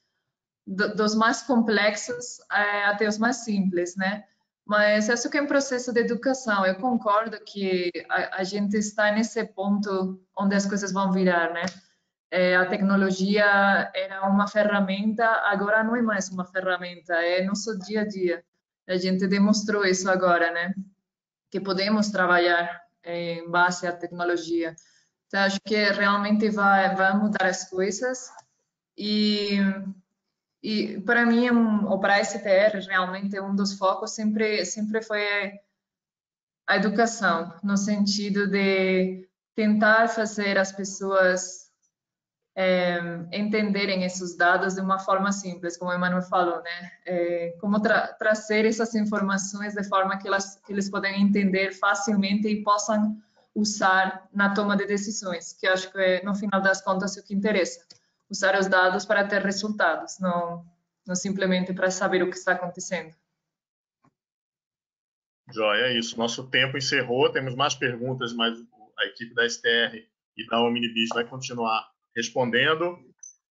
dos mais complexos até os mais simples, né? Mas isso que é um processo de educação. Eu concordo que a gente está nesse ponto onde as coisas vão virar, né? A tecnologia era uma ferramenta, agora não é mais uma ferramenta, é nosso dia a dia. A gente demonstrou isso agora, né? Que podemos trabalhar em base à tecnologia. Então, acho que realmente vai mudar as coisas e para mim, ou para a STR, realmente, um dos focos sempre foi a educação, no sentido de tentar fazer as pessoas entenderem esses dados de uma forma simples, como o Emmanuel falou, né? Como trazer essas informações de forma que eles podem entender facilmente e possam usar na toma de decisões, que eu acho que é, no final das contas, o que interessa. Usar os dados para ter resultados, não simplesmente para saber o que está acontecendo. Joia, é isso. Nosso tempo encerrou. Temos mais perguntas, mas a equipe da STR e da Omnibis vai continuar respondendo.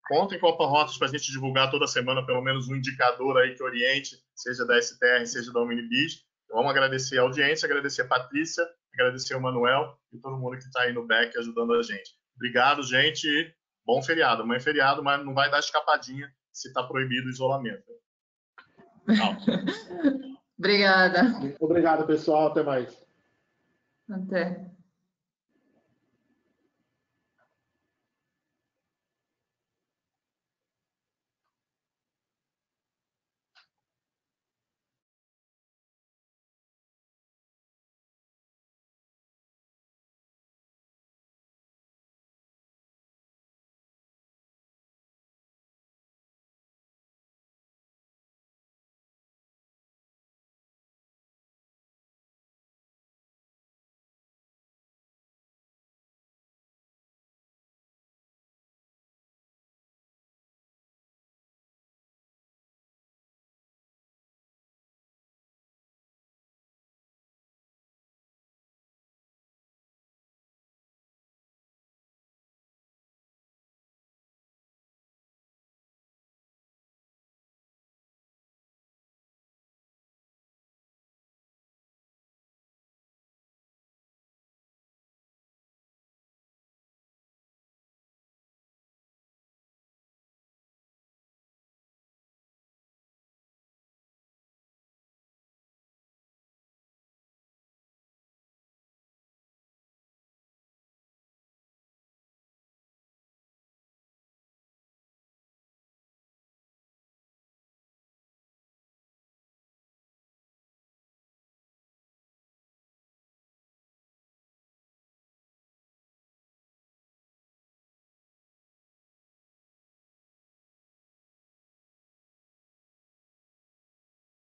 Contem com a Panrotas para a gente divulgar toda semana pelo menos um indicador aí que oriente, seja da STR, seja da Omnibis. Então, vamos agradecer a audiência, agradecer a Patrícia, agradecer o Manuel e todo mundo que está aí no back ajudando a gente. Obrigado, gente. Bom feriado. Amanhã é feriado, mas não vai dar escapadinha se está proibido o isolamento. Tchau. Obrigada. Obrigado, pessoal. Até mais. Até.